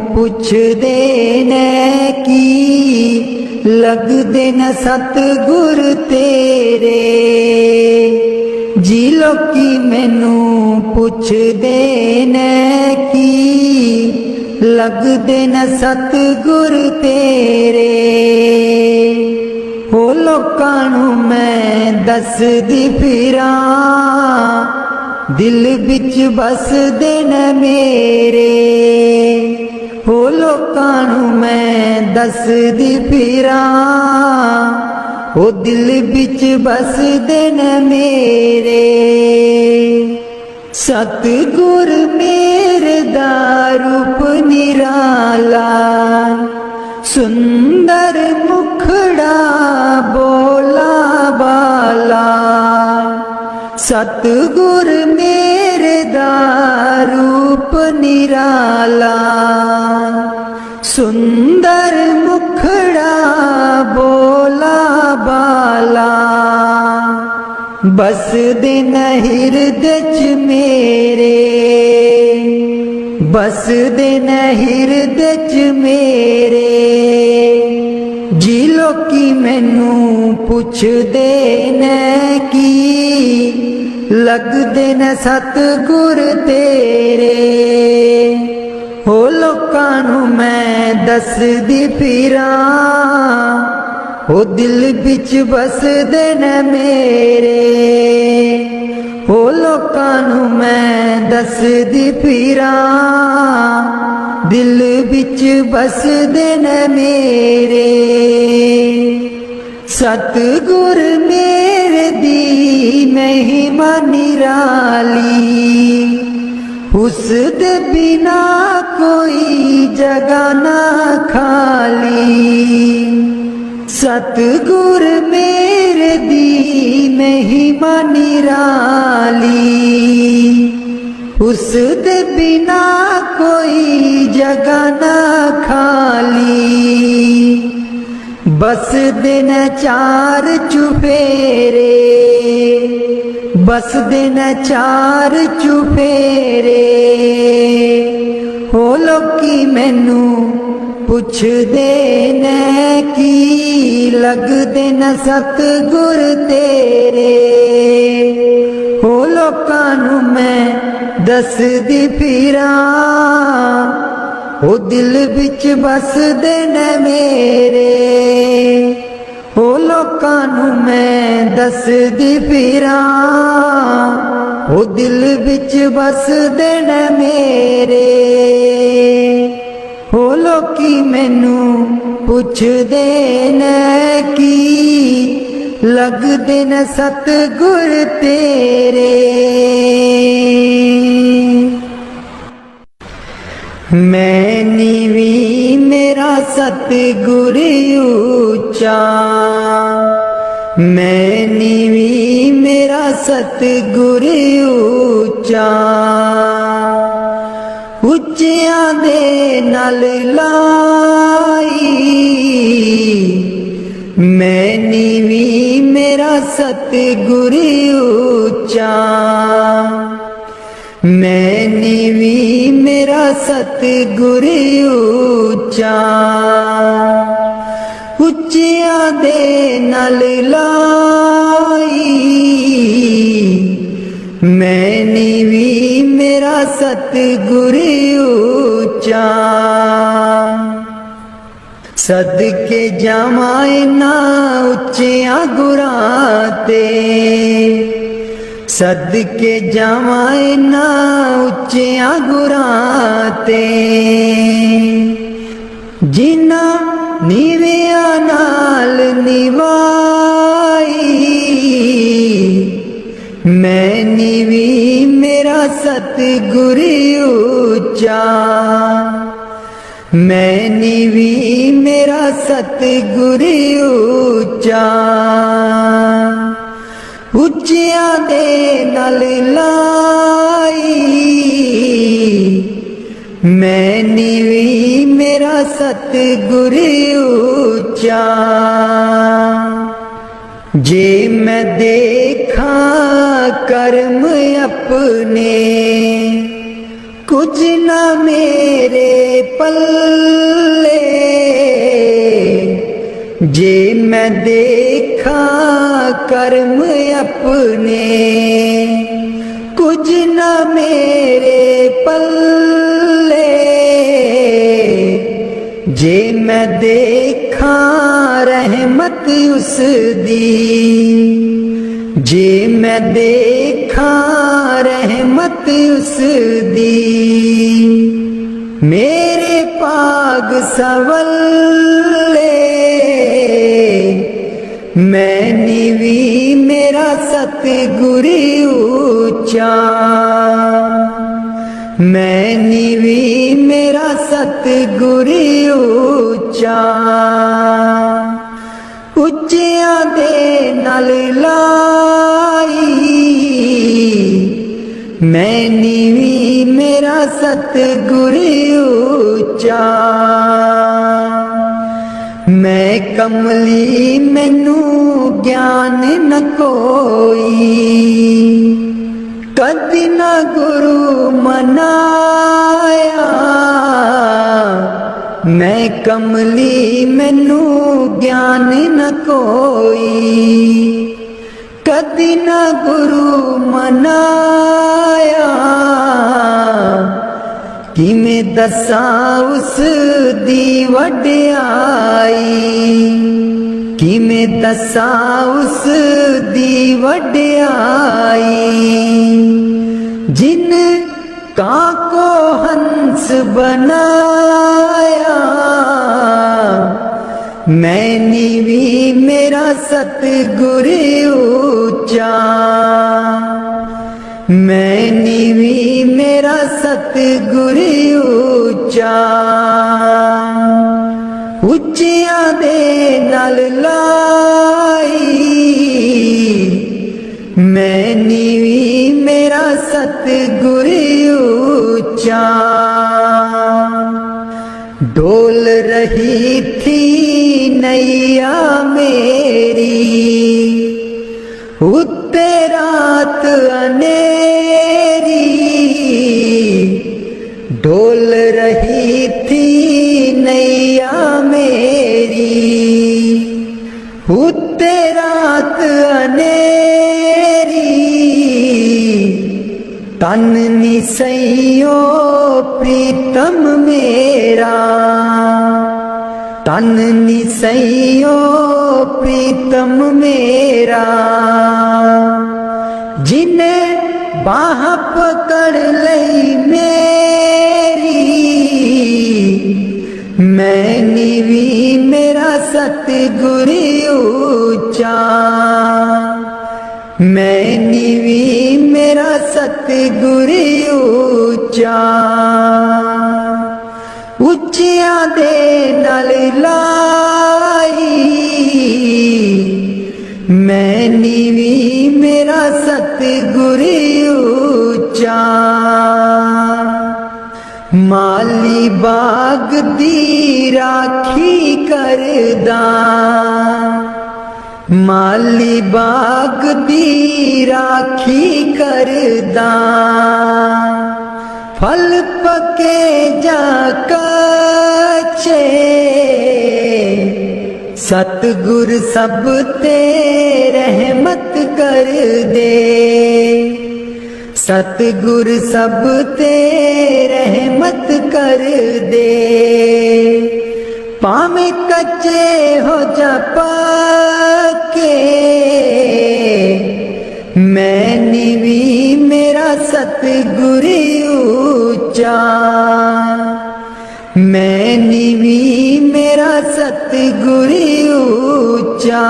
A: पुछदे ने की, लगदे न सतगुर तेरे। जी लोकी मैनू पुछदे ने की, लगदे न सतगुर तेरे। हो लोकां नू मैं दसदी फिरां, दिल बिच बसदे न मेरे। हो लोकां नू मैं दसदी फिरां, हो दिल बिच बसदे न मेरे। सतगुर मेरे दा रूप निराला, सुंदर मुखड़ा बोला बाला। सतगुर मेरे दा रूप निराला, सुंदर मुखड़ा बोला बाला। बस दिन हृदय च मेरे, बस दिन हृदय च मेरे। जी लोकी मैनू पुछदे ने की, लगदे न सतगुर तेरे। हो लोकां नू मैं दसदी फिरां, हो दिल बिच बसदे न मेरे। हो लोकां नू मैं दसदी फिरां, दिल बिच बसदे न मेरे। सतगुर मेरे दी महिमा निराली, उस दे बिना कोई जगह ना खाली। सतगुर मेरे दी महिमा निराली, उस दे बिना कोई जगह ना खाली। बस दिन चार चुफेरे, बस दिन चार चुफेरे, हो लोकी मैनू पुछदे ने की लगदे न सतगुर तेरे। हो लोकां नू मैं दसदी फिरां, ओ दिल विच बसदे ने मेरे। ओ लोकां नू मैं दसदी फिरां, ओ दिल विच बसदे ने मेरे। ओ लोकी मैनू पुछदे ने की लगदे न सतगुर तेरे। मैं नीवी मेरा सतगुर ऊंचा, मैं नीवी मेरा सतगुर ऊंचा। उच्चियां दे नाल लाई, मैं नीवी मेरा सतगुर ऊंचा। मैं नीवी मेरा सतगुर ऊंचा। उच्चियां दे नाल लाई, मैं नीवी मेरा सतगुर ऊंचा। सदके जावां ना उच्चियां गुरां ते, सदके जावां ना उच्चियां गुरां ते। जिन्ना नीवियां नाल निवाई, मैं नीवी मेरा सतगुर ऊंचा। मैं नीवी मेरा सतगुर ऊंचा। उच्चियां दे नाल लाई, मैं नीवी मेरा सतगुर ऊंचा। जे मैं देखा कर्म अपने, कुछ ना मेरे पल्ले। जे मैं देखा कर्म अपने, कुछ ना मेरे पल्ले। जे मैं देखा रहमत उस दी, जे मैं देखा रहमत उस दी। मेरे पाग सवल्ले, मैं नीवी मेरा सतगुर ऊंचा। मैं नीवी मेरा सतगुर ऊंचा। उच्चियां दे नाल लाई, मैं नीवी मेरा सतगुर ऊंचा। मैं कमली मैनू ज्ञान न कोई, कदी ना गुरु मनाया। मैं कमली मैनू ज्ञान न कोई, कदी ना गुरु मनाया। किमें दसां उस दी वड्याई, किमें दसां उस दी वड्याई। जिन काको हंस बनाया, मैं नीवी मेरा सतगुर ऊंचा। मैं नीवी मेरा सतगुर ऊंचा। ਉੱਚਿਆਂ ਦੇ ਨਾਲ ਲਾਈ मैं नीवी मेरा सतगुर ऊंचा डोल रही थी नैया मेरी उत्ते रात अनेरी डोल रही थी नैया मेरी उत्ते रात अनेरी तन निसैयो प्रीतम मेरा तन निसैयो प्रीतम मेरा जिन्हें बाह पकड़ लई मेरी मैं नीवी मेरा सतगुर ऊंचा मैं नीवी मेरा सतगुर ऊंचा ਉੱਚਿਆਂ ਦੇ ਨਾਲ ਲਾਈ ਮੈਂ ਨੀਵੀ ਮੇਰਾ ਸਤਗੁਰ ਉੱਚਾ ਮਾਲੀ ਬਾਗ ਦੀ ਰਾਖੀ ਕਰਦਾ ਮਾਲੀ ਬਾਗ ਦੀ ਰਾਖੀ ਕਰਦਾ फल पके जा कच्चे सतगुर सब ते रहमत कर दे सतगुर सब ते रहमत कर दे पावे कच्चे हो जा पके मैं नीवी मेरा सतगुर ऊंचा मैं नीवी मेरा सतगुर ऊंचा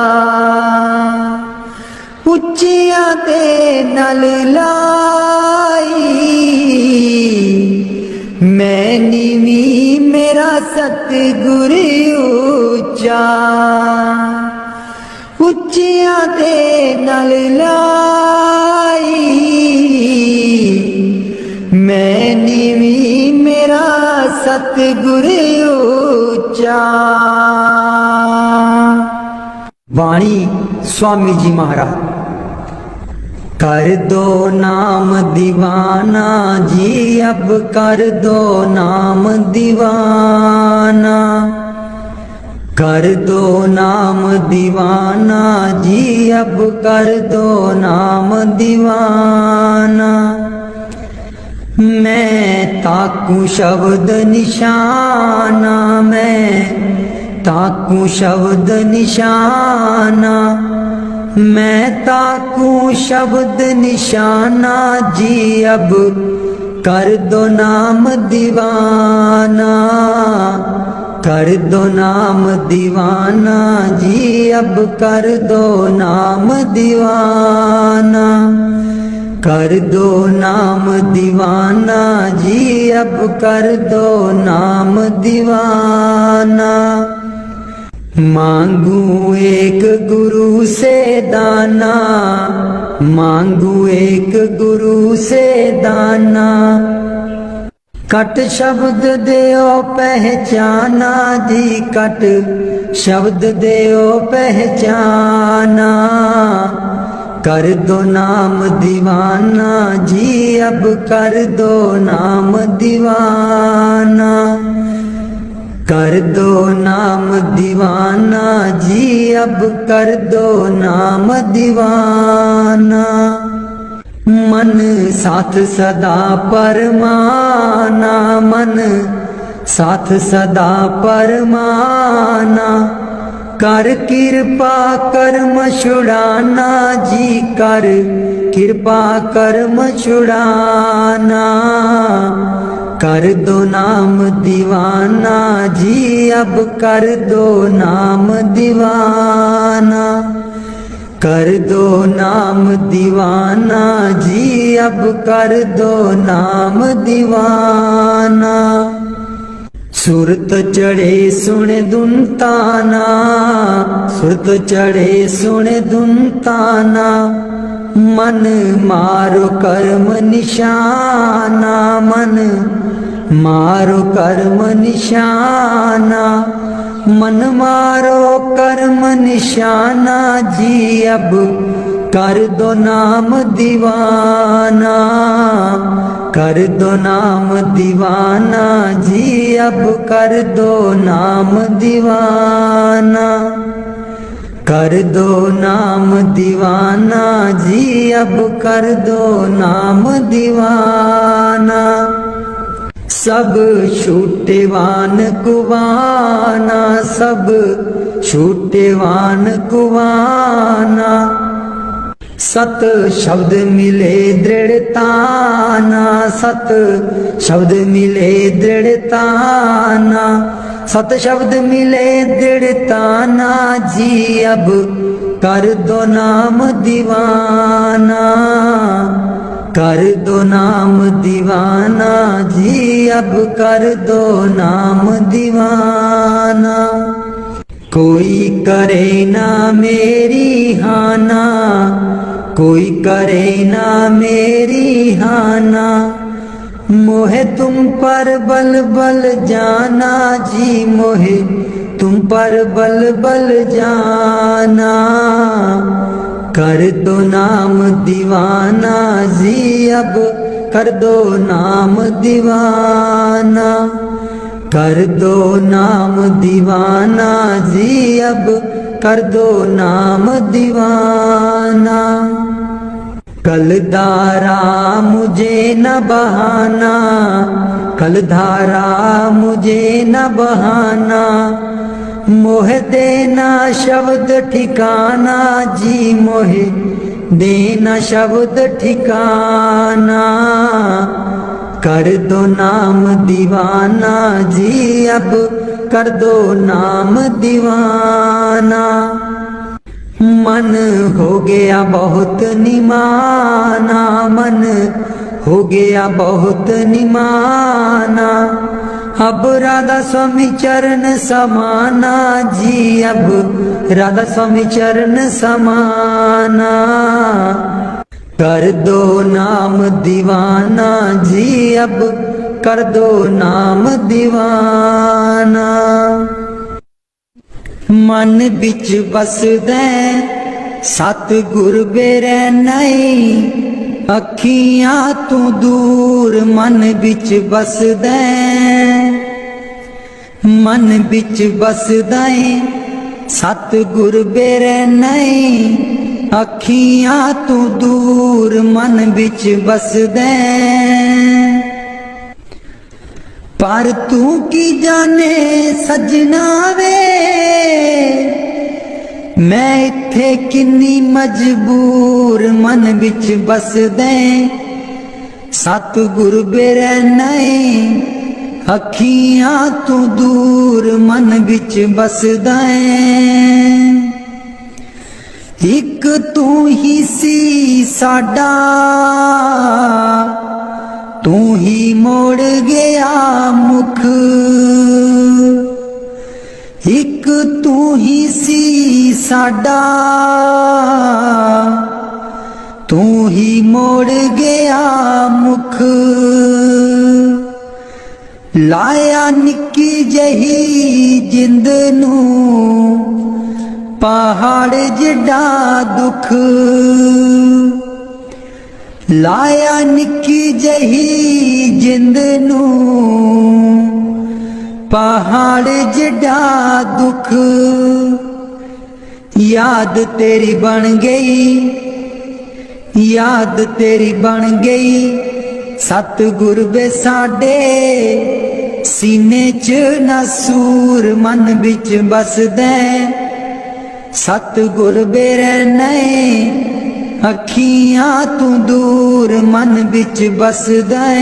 A: ਉੱਚਿਆਂ ਦੇ ਨਾਲ ਲਾਈ मैं नीवी मेरा सतगुर ऊंचा ਉੱਚਿਆਂ ਦੇ ਨਾਲ ਲਾਈ मैं नीवी मेरा सतगुर ऊंचा। वाणी स्वामी जी महाराज। कर दो नाम दीवाना जी अब कर दो नाम दीवाना कर दो नाम दीवाना जी अब कर दो नाम दीवाना मैं ताकू शब्द निशाना मैं ताकू शब्द निशाना मैं ताकू शब्द निशाना जी अब कर दो नाम दीवाना कर दो नाम दीवाना जी अब कर दो नाम दीवाना कर दो नाम दीवाना जी अब कर दो नाम दीवाना मांगू एक गुरु से दाना मांगू एक गुरु से दाना कट शब्द देओ पहचाना जी कट शब्द देओ पहचाना कर दो नाम दीवाना जी अब कर दो नाम दीवाना कर दो नाम दीवाना जी अब कर दो नाम दीवाना मन साथ सदा परमाना मन साथ सदा परमाना कर कृपा कर्म छुड़ाना जी कर कृपा कर्म छुड़ाना कर दो नाम दीवाना जी अब कर दो नाम दीवाना कर दो नाम दीवाना जी अब कर दो नाम दीवाना सुरत चढ़े सुन धुन ताना, सुरत चढ़े सुन धुन ताना, मन मारो कर्म निशाना, मन मारो कर्म निशाना, मन मारो कर्म निशाना जी अब कर दो नाम दीवाना, कर दो नाम दीवाना जी अब कर दो नाम दीवाना, कर दो नाम दीवाना जी अब कर दो नाम दीवाना। सब छूटेवान कुवाना, सब छूटेवान कुवाना, सत शब्द मिले दृढ़ताना, सत शब्द मिले दृढ़ताना, सत शब्द मिले दृढ़ताना जी अब कर दो नाम दीवाना, कर दो नाम दीवाना जी अब कर दो नाम दीवाना। कोई करे ना मेरी हाना, कोई करे ना मेरी हाना, मोहे तुम पर बल बल जाना जी, मोहे तुम पर बल बल जाना, कर दो नाम दीवाना जी अब कर दो नाम दीवाना, कर दो नाम दीवाना जी अब कर दो नाम दीवाना। कल धारा मुझे न बहाना, कल धारा मुझे न बहाना, मोह देना शब्द ठिकाना जी, मोह देना शब्द ठिकाना, कर दो नाम दीवाना जी अब कर दो नाम दीवाना। मन हो गया बहुत निमाना, मन हो गया बहुत निमाना, अब राधा स्वामी चरण समाना जी, अब राधा स्वामी चरण समाना, कर दो नाम दीवाना जी अब कर दो नाम दीवाना। मन बिच बसदे सतगुर बेरै नहीं, अखियां तू दूर मन बिच बसदे, मन बिच बसदे सतगुर बेरै नहीं, अखियां तू दूर मन बिच बसदे, पर तू की जाने सजना वे, मैं इत्थे किन्नी मजबूर मन बिच बसदे, सतगुर बेरै नहीं, अखियां तू दूर मन बिच बसदे, एक तू ही सी साडा, तू ही मोड़ गया मुख, एक तू ही सी साडा, तू ही मोड़ गया मुख, लाया निक्की जही जिंद नू पहाड़ जिड्डा दुख, लाया निक्की जही जिंद नू पहाड़ जिड्डा दुख, याद तेरी बन गई, याद तेरी बन गई, सतगुर वे साडे सीने च नसूर मन बिच बसदे, सतगुर बेरै नहीं, अखियां तू दूर मन बिच बसदे,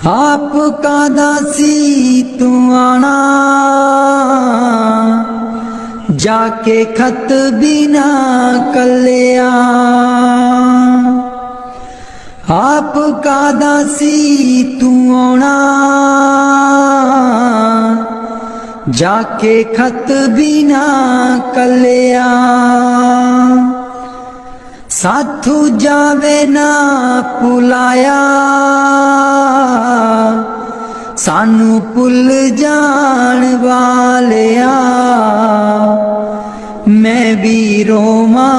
A: आप कादा सी तू आना, जाके खत भी ना कलिया, आप कादा सी तू आना जाके खत भी ना कलिया साथू जावे ना पुलाया सानू पुल जान वालिया मैं भी रोमा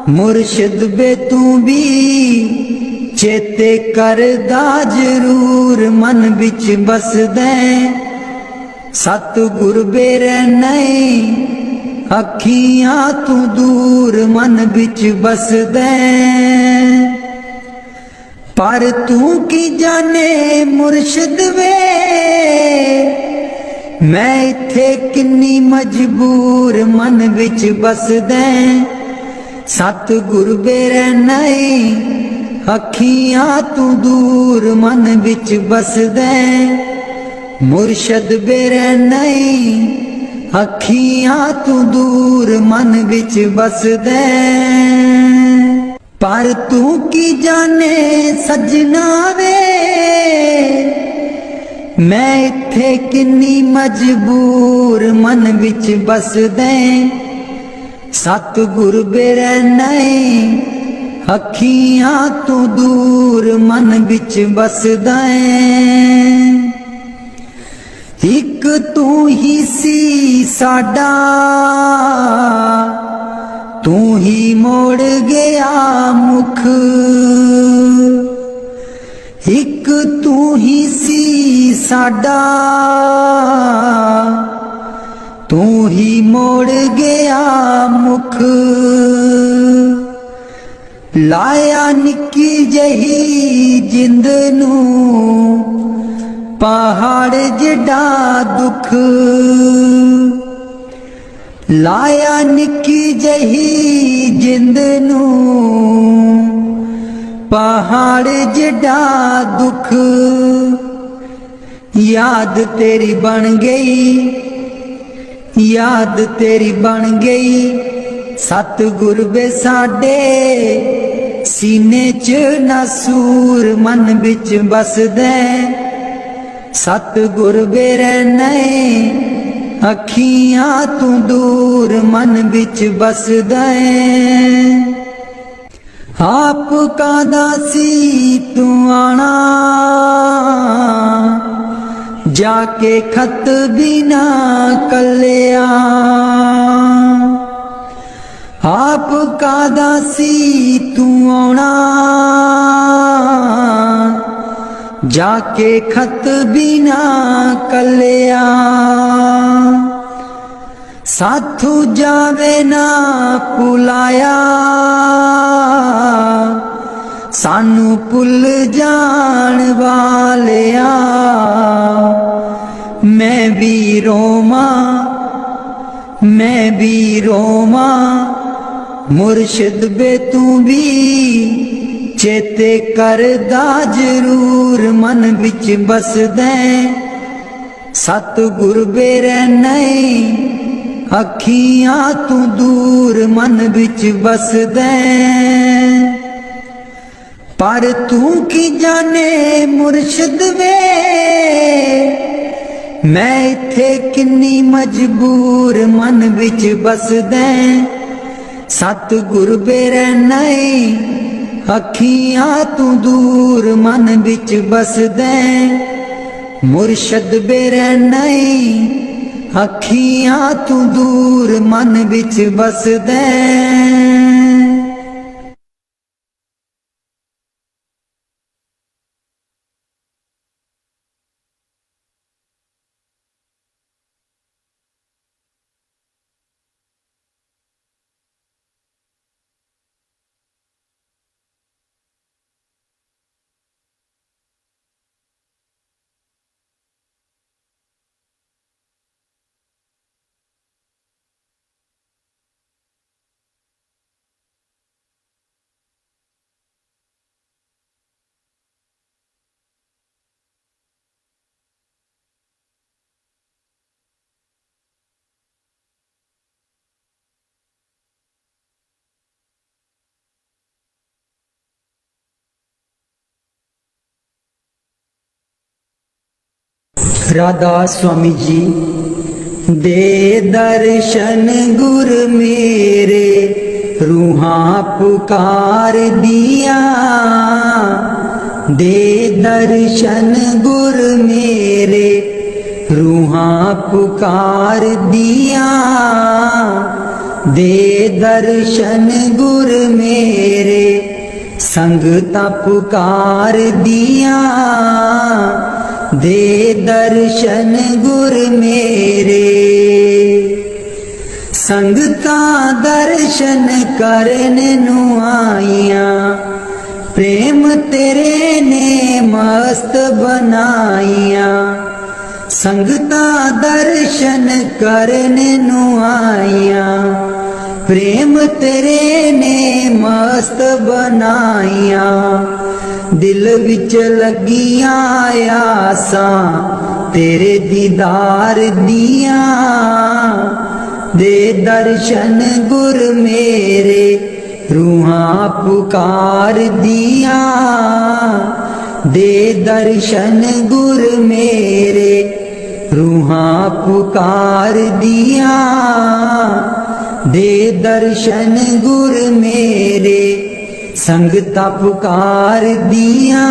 A: मुर्शिद बे तू भी चेते करदा जरूर मन बिच बसदे सतगुर बेरे नहीं अखियां तू दूर मन बिच बसदे पर तू की जाने मुर्शिद वे मैं इत्थे किन्नी मजबूर मन बिच बसदे सतगुर बेरे नहीं अखियां तू दूर मन बिच बसदे मुर्शद बेरे नहीं अखियां तू दूर मन बिच बसदे पर तू की जाने सजना वे मैं इत्थे किन्नी मजबूर मन बिच बसदे सतगुर बेरे नहीं अखियां तू दूर मन बिच बसदा एक तू ही सी साडा तू ही मोड़ गया मुख एक तू ही सी साडा तू ही मोड़ गया मुख लाया निक्की जही जिंद नू पहाड़ जिड्डा दुख लाया निक्की जही जिंद नू पहाड़ जिड्डा दुख याद तेरी बन गई याद तेरी बन गई सतगुर बे साडे सीने च नसूर मन बिच बसदे सतगुर बेरे नहीं अखियां तू दूर मन बिच बसदे आप कादा सी तू आना जाके खत भी ना कलिया आप कादा सी तू आना जाके खत भी ना कलिया साथू जावे ना पुलाया सानू पुल जान वालिया मैं भी रोमा मुर्शिद बे तू भी चेते करदा जरूर मन बिच बसदे सतगुर बेरे नहीं अखियां तू दूर मन बिच बसदे पर तू की जाने मुर्शिद वे मैं इत्थे किन्नी मजबूर मन बिच बसदे सतगुर बेरे नहीं अखियां तू दूर मन बिच बसदे मुर्शद बेरे नहीं अखियां तू दूर मन बिच बसदे। राधा स्वामी जी दे दर्शन गुर मेरे, रूहां पुकार दिया। दे दर्शन गुर मेरे, रूहां पुकार दिया। दे दर्शन गुर मेरे, संगता पुकार दिया। दे दर्शन गुर मेरे, संगता दर्शन करन नू आईया। प्रेम तेरे ने मस्त बनाईया। संगता दर्शन करन नू आईया। प्रेम तेरे ने मस्त बनाईया। दिल विच लगिया आसां तेरे दीदार दिया। दे दर्शन गुर मेरे, रूहां पुकार दिया। दे दर्शन गुर मेरे, रूहां पुकार दिया। दे दर्शन गुर मेरे, संगता पुकार दिया।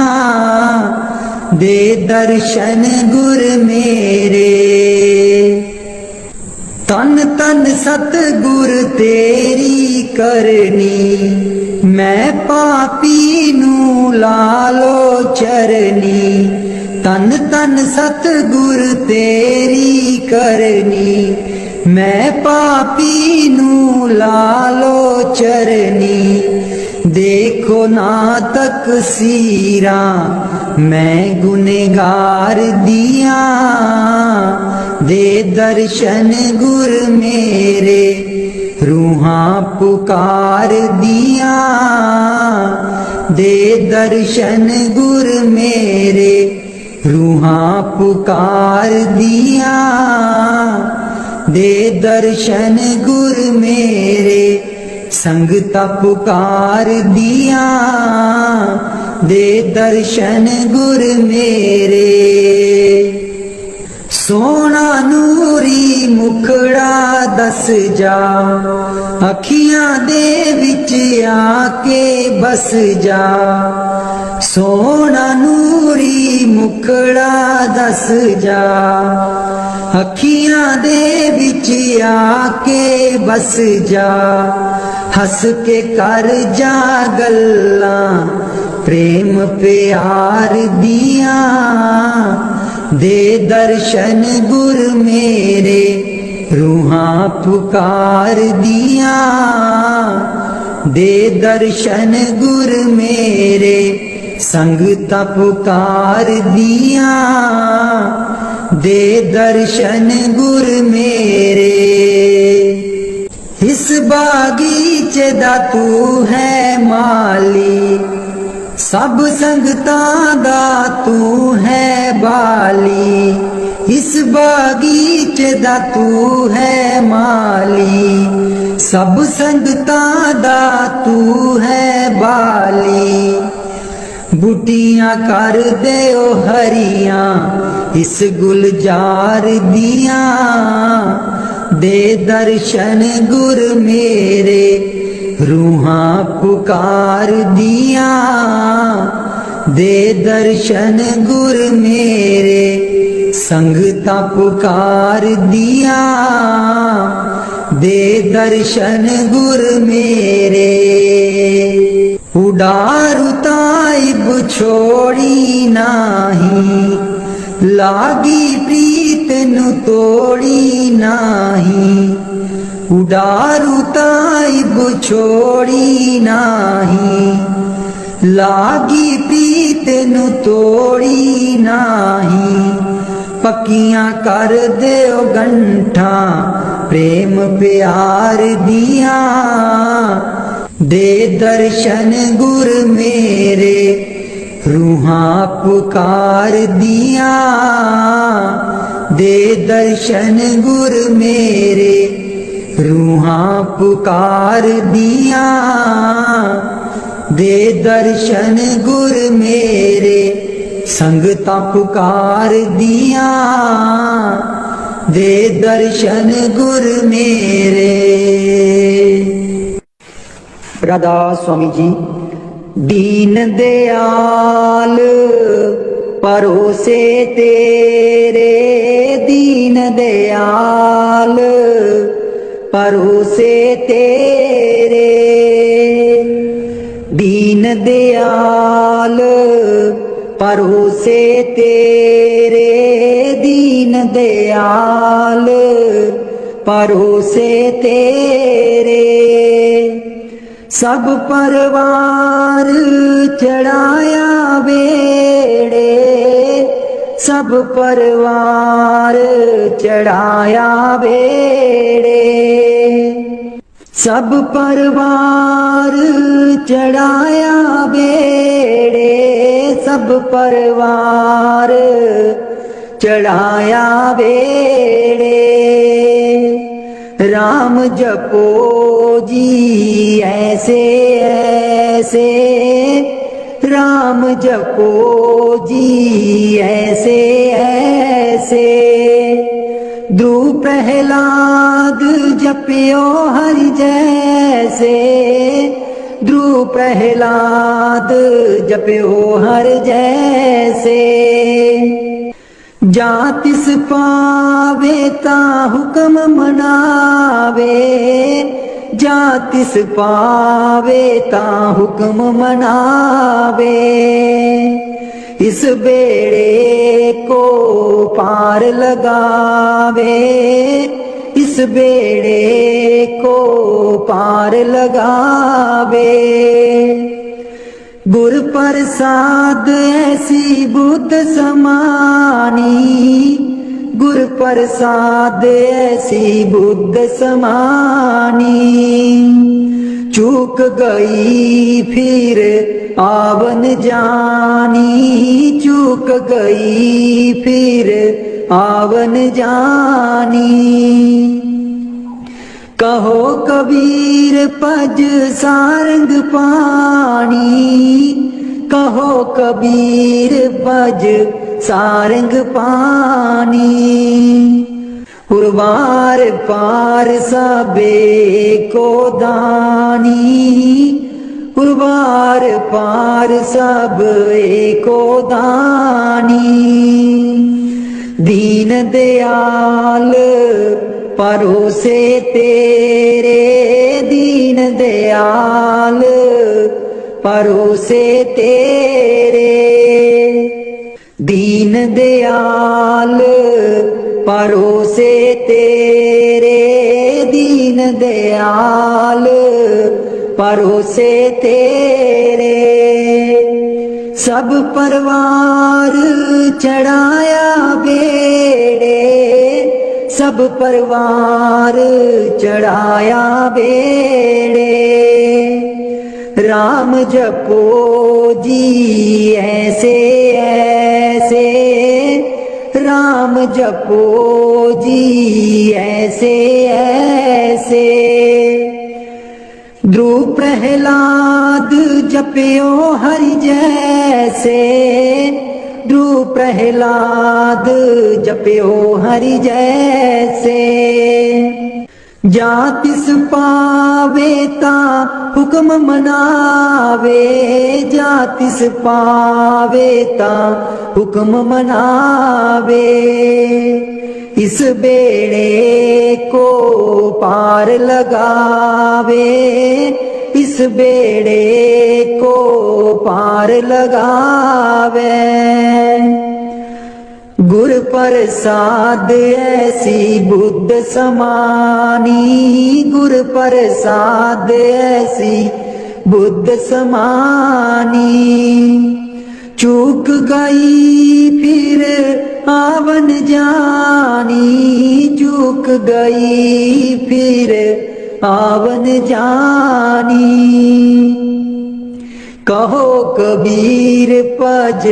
A: दे दर्शन गुर मेरे, तन तन सतगुर तेरी करनी। मैं पापी नू लालो चरनी। तन तन सतगुर तेरी करनी। मैं पापी नू लालो चरनी। देखो ना तक सीरा मैं गुनहगार दिया। दे दर्शन गुर मेरे, रूहां पुकार दिया। दे दर्शन गुर मेरे, रूहां पुकार दिया। दे दर्शन गुर मेरे, संगता पुकार दिया। दे दर्शन गुर मेरे, सोना नूरी मुखड़ा दस जा। अखियां दे विच आके बस जा। सोना नूरी मुखड़ा दस जा। अखियां दे विच आके बस जा। हस के कर जा गल्लां प्रेम प्यार दिया। दे दर्शन गुर मेरे, रूहां पुकार दिया। दे दर्शन गुर मेरे, संगता पुकार दिया। दे दर्शन गुर मेरे, इस बागीचे दा तू है माली। सब संगतां दा तू है बाली। इस बागीचे दा तू है माली। सब संगतां दा तू है बाली। बूटियां कर दे ओ हरियां इस गुलजार दिया। दे दर्शन गुर मेरे, रूहां पुकार दिया। दे दर्शन गुर मेरे, संगता पुकार दिया। दे दर्शन गुर मेरे, उडारू ताइब छोड़ी नाही। लागी प्रीत नु तोड़ी नाही। उडारू ताइब छोड़ी नाही। लागी प्रीत नु तोड़ी नाही। पक्कियां कर देओ गंठा प्रेम प्यार दिया। दे दर्शन गुर मेरे, रूहां पुकार दिया। दे दर्शन गुर मेरे, रूहां पुकार दिया। दे दर्शन गुर मेरे, संगतां पुकार दिया, दे दर्शन गुर मेरे। राधा स्वामी जी। दीन दयाल परोसे तेरे, दीन दयाल परोसे तेरे, दीन दयाल परोसे तेरे, दीन दयाल परोसे तेरे। सब परवार चढ़ाया बेड़े, सब परवार चढ़ाया बेड़े, सब परवार चढ़ाया बेड़े, सब परवार चढ़ाया बेड़े। राम जपो जी ऐसे ऐसे, राम जपो जी ऐसे ऐसे, ध्रुव प्रहलाद जपियो हरि जैसे, ध्रुव प्रहलाद जपियो हर जैसे। जा तिस पावे ता हुक्म मनावे, जा तिस पावे ता हुक्म मनावे। इस बेड़े को पार लगावे, इस बेड़े को पार लगावे। गुर प्रसाद ऐसी बुद्ध समानी, गुर प्रसाद ऐसी बुद्ध समानी। चूक गई फिर आवन जानी, चूक गई फिर आवन जानी। कहो कबीर पज सारंग पानी, कहो कबीर पज सारंग पानी। उर्वार पार सबे को दानी, उर्वार पार सब एको दानी। दीन दयाल परोसे तेरे, दीन दयाल परोसे तेरे, दीन दयाल परोसे तेरे, दीन दयाल परोसे तेरे। सब परवार चढ़ाया बेड़े, सब परवार चढ़ाया बेड़े। राम जपो जी ऐसे ऐसे, राम जपो जी ऐसे ऐसे। ध्रुव प्रहलाद जपियो हरि जैसे, ध्रुव प्रहलाद जपियो हरि जैसे। जा तिस पावे ता हुक्म मनावे, जा तिस पावे ता हुक्म मनावे। इस बेड़े को पार लगावे, इस बेड़े को पार लगावे। गुर प्रसाद ऐसी बुद्ध समानी, गुर प्रसाद ऐसी बुद्ध समानी। चूक गई फिर आवन जानी, चूक गई फिर आवन जानी। कहो कबीर पज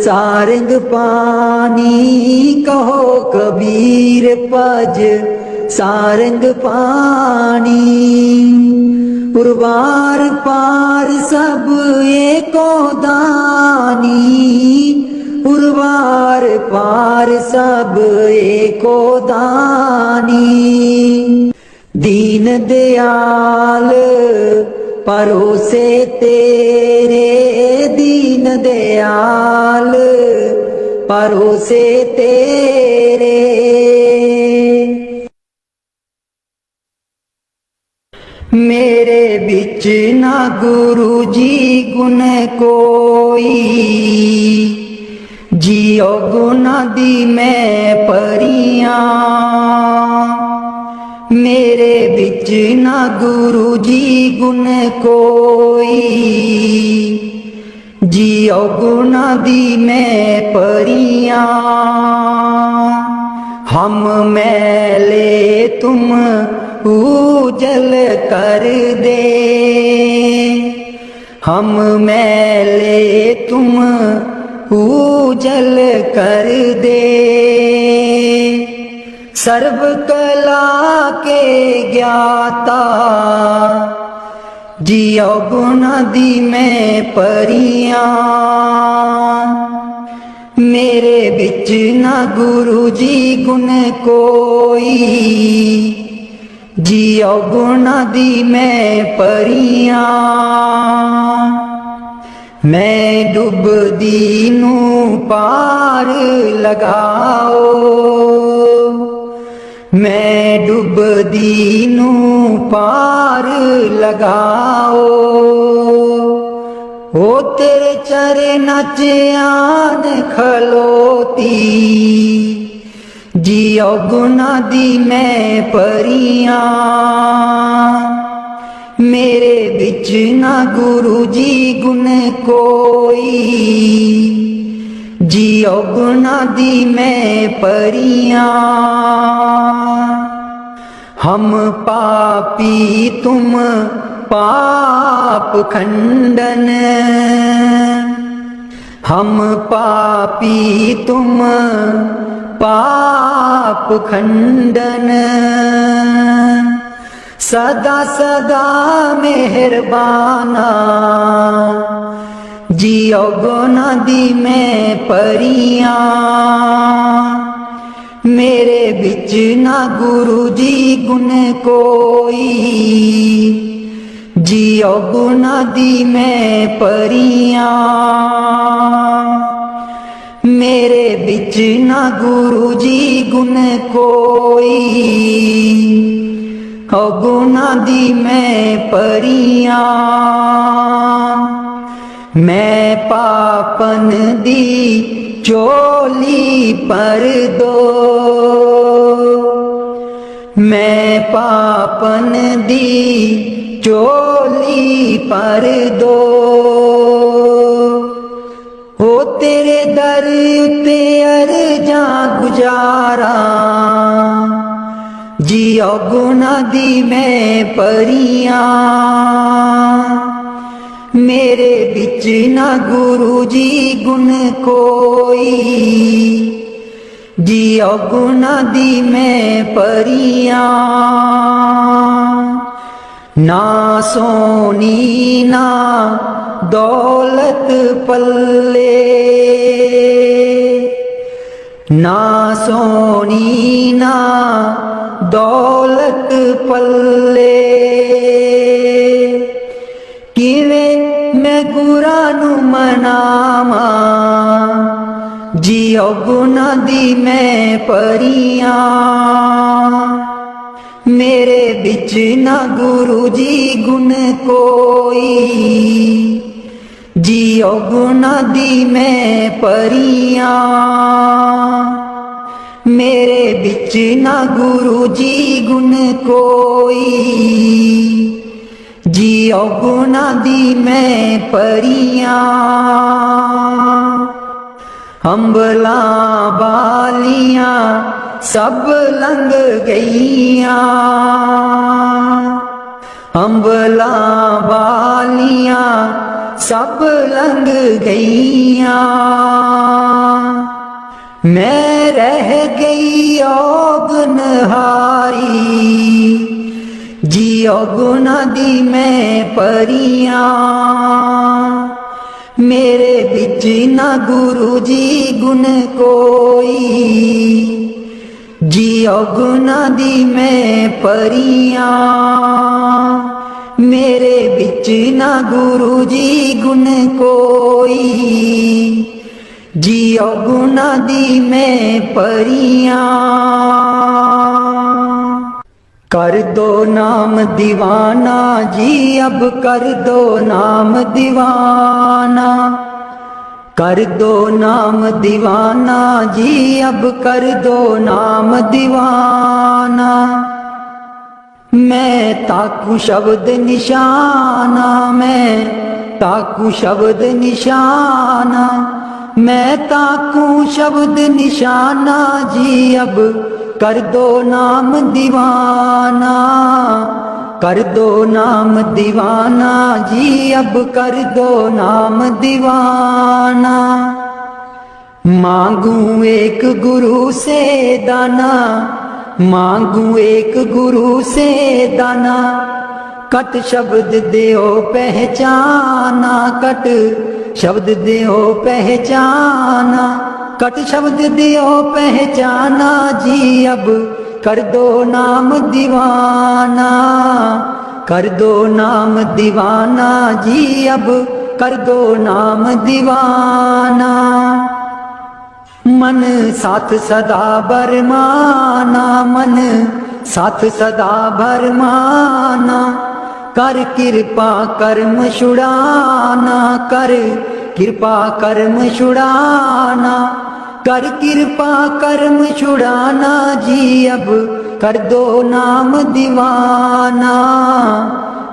A: सारंग पानी, कहो कबीर पज सारंग पानी। उर्वार पार सब एको दानी, वार पार सब एको दानी। दीन दयाल परोसे तेरे, दीन दयाल परोसे तेरे। मेरे बिच ना गुरु जी गुण कोई, जियो गुना दी मैं परियां। मेरे बिच ना गुरु जी गुण कोई, जियो गुना दी मैं परियां। हम मैले तुम उजल कर दे, हम मैले तुम उजल कर दे। सर्व कला के ज्ञाता, जियो गुना दी मैं परियां। मेरे बिच ना गुरु जी गुण कोई, जियो गुना दी मैं परियां। मैं डुबदी नू पार लगाओ, मैं डुबदी नू पार लगाओ। ओ तेरे चरनां च आन खलोती, जियो गुना दी मैं परियां। मेरे बिच ना गुरु जी गुण कोई, जियो गुना दी मैं परियां। हम पापी तुम पाप खंडन, हम पापी तुम पाप खंडन। सदा सदा मेहरबाना, जियो गुना दी मैं परियां। मेरे बिच ना गुरु जी गुण कोई, जियो गुना दी मैं परियां। मेरे बिच ना गुरु जी गुण कोई, ओ गुना दी मैं परियां। मैं पापन दी चोली पर दो, मैं पापन दी चोली पर दो। ओ तेरे दर उते अर्जां गुजारा, जियो गुना दी मैं परियां। मेरे बिच ना गुरु जी गुण कोई, जियो गुना दी मैं परियां। ना सोनी ना दौलत पल्ले, ना सोनी ना दौलत पल्ले। किवें मैं गुरा नू मनावा, जियो गुना दी मैं परियां। मेरे बिच ना गुरु जी गुण कोई, जियो गुना दी मैं परियां। मेरे बिच ना गुरु जी गुण कोई, जियो गुना दी मैं परियां। अंबला बालियां सब लंघ गईयां, अंबला बालियां सब लंघ गईयां। मैं रह गई औगनहारी, जियो गुना दी मैं परियां। मेरे बिच ना गुरु जी गुण कोई, जियो गुना दी मैं परियां। मेरे बिच ना गुरु जी गुण कोई, जियो गुना दी मैं परियां। कर दो नाम दीवाना जी अब कर दो नाम दीवाना, कर दो नाम दीवाना जी अब कर दो नाम दीवाना। मैं ताकू शब्द निशाना, मैं ताकू शब्द निशाना, मैं ताकू शब्द निशाना जी अब कर दो नाम दीवाना, कर दो नाम दीवाना जी अब कर दो नाम दीवाना। मांगू एक गुरु से दाना, मांगू एक गुरु से दाना, कट शब्द देओ पहचाना, कट शब्द देओ पहचाना, कट शब्द दियो पहचाना जी अब कर दो नाम दीवाना, कर दो नाम दीवाना जी अब कर दो नाम दीवाना। मन साथ सदा बरमाना, मन साथ सदा बरमाना, कर कृपा कर्म छुड़ाना, कर कृपा कर्म छुड़ाना, कर कृपा कर्म छुड़ाना जी अब कर दो नाम दीवाना,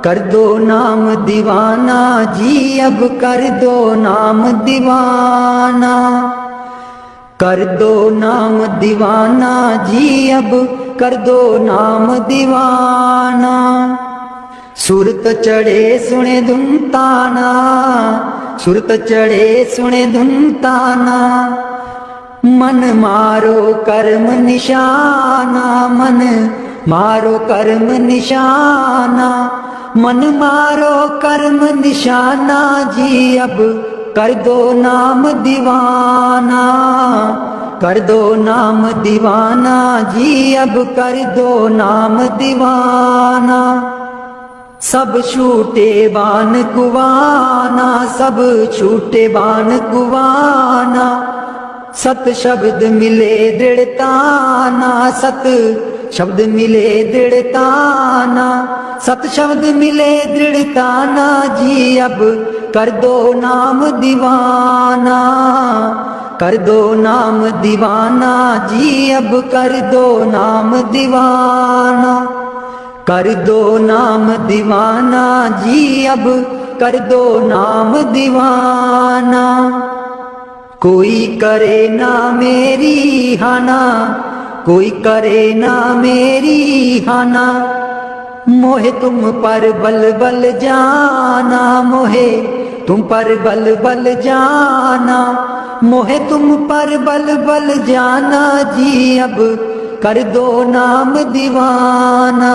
A: कर दो नाम दीवाना जी अब कर दो नाम दीवाना, कर दो नाम दीवाना जी अब कर दो नाम दीवाना। सुरत चढ़े सुने धुन ताना, सुरत चढ़े सुने धुन ताना, मन मारो कर्म निशाना, मन मारो कर्म निशाना, मन मारो कर्म निशाना जी अब कर दो नाम दीवाना, कर दो नाम दीवाना जी अब कर दो नाम दीवाना। सब छूटे बान कुवाना, सब छूटे बान कुवाना, सत शब्द मिले दृढ़ताना, सत शब्द मिले दृढ़ताना, सत शब्द मिले दृढ़ताना जी अब कर दो नाम दीवाना, कर दो नाम दीवाना जी अब कर दो नाम दीवाना, कर दो नाम दीवाना जी अब कर दो नाम दीवाना। कोई करे ना मेरी हाना, कोई करे ना मेरी हाना, मोहे तुम पर बल बल जाना, मोहे तुम पर बल बल जाना, मोहे तुम पर बल बल जाना जी अब कर दो नाम दीवाना,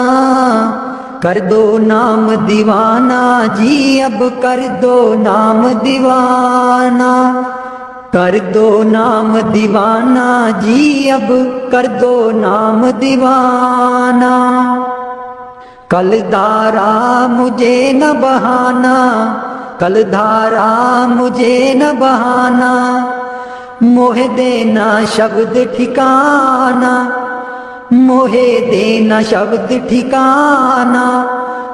A: कर दो नाम दीवाना जी अब कर दो नाम दीवाना, कर दो नाम दीवाना जी अब कर दो नाम दीवाना। कल धारा मुझे न बहाना, कल धारा मुझे न बहाना, मोहे देना शब्द ठिकाना, मोहे देना शब्द ठिकाना,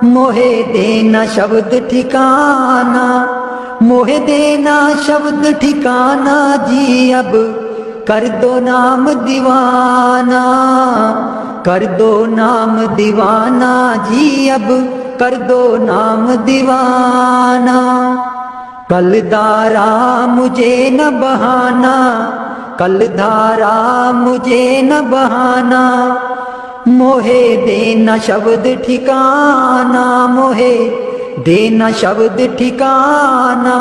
A: मोहे देना शब्द ठिकाना, मोहे देना शब्द ठिकाना जी अब कर दो नाम दीवाना, कर दो नाम दीवाना जी अब कर दो नाम दीवाना। कल धारा मुझे न बहाना, कल धारा मुझे न बहाना, मोहे देना शब्द ठिकाना, मोहे देना शब्द ठिकाना।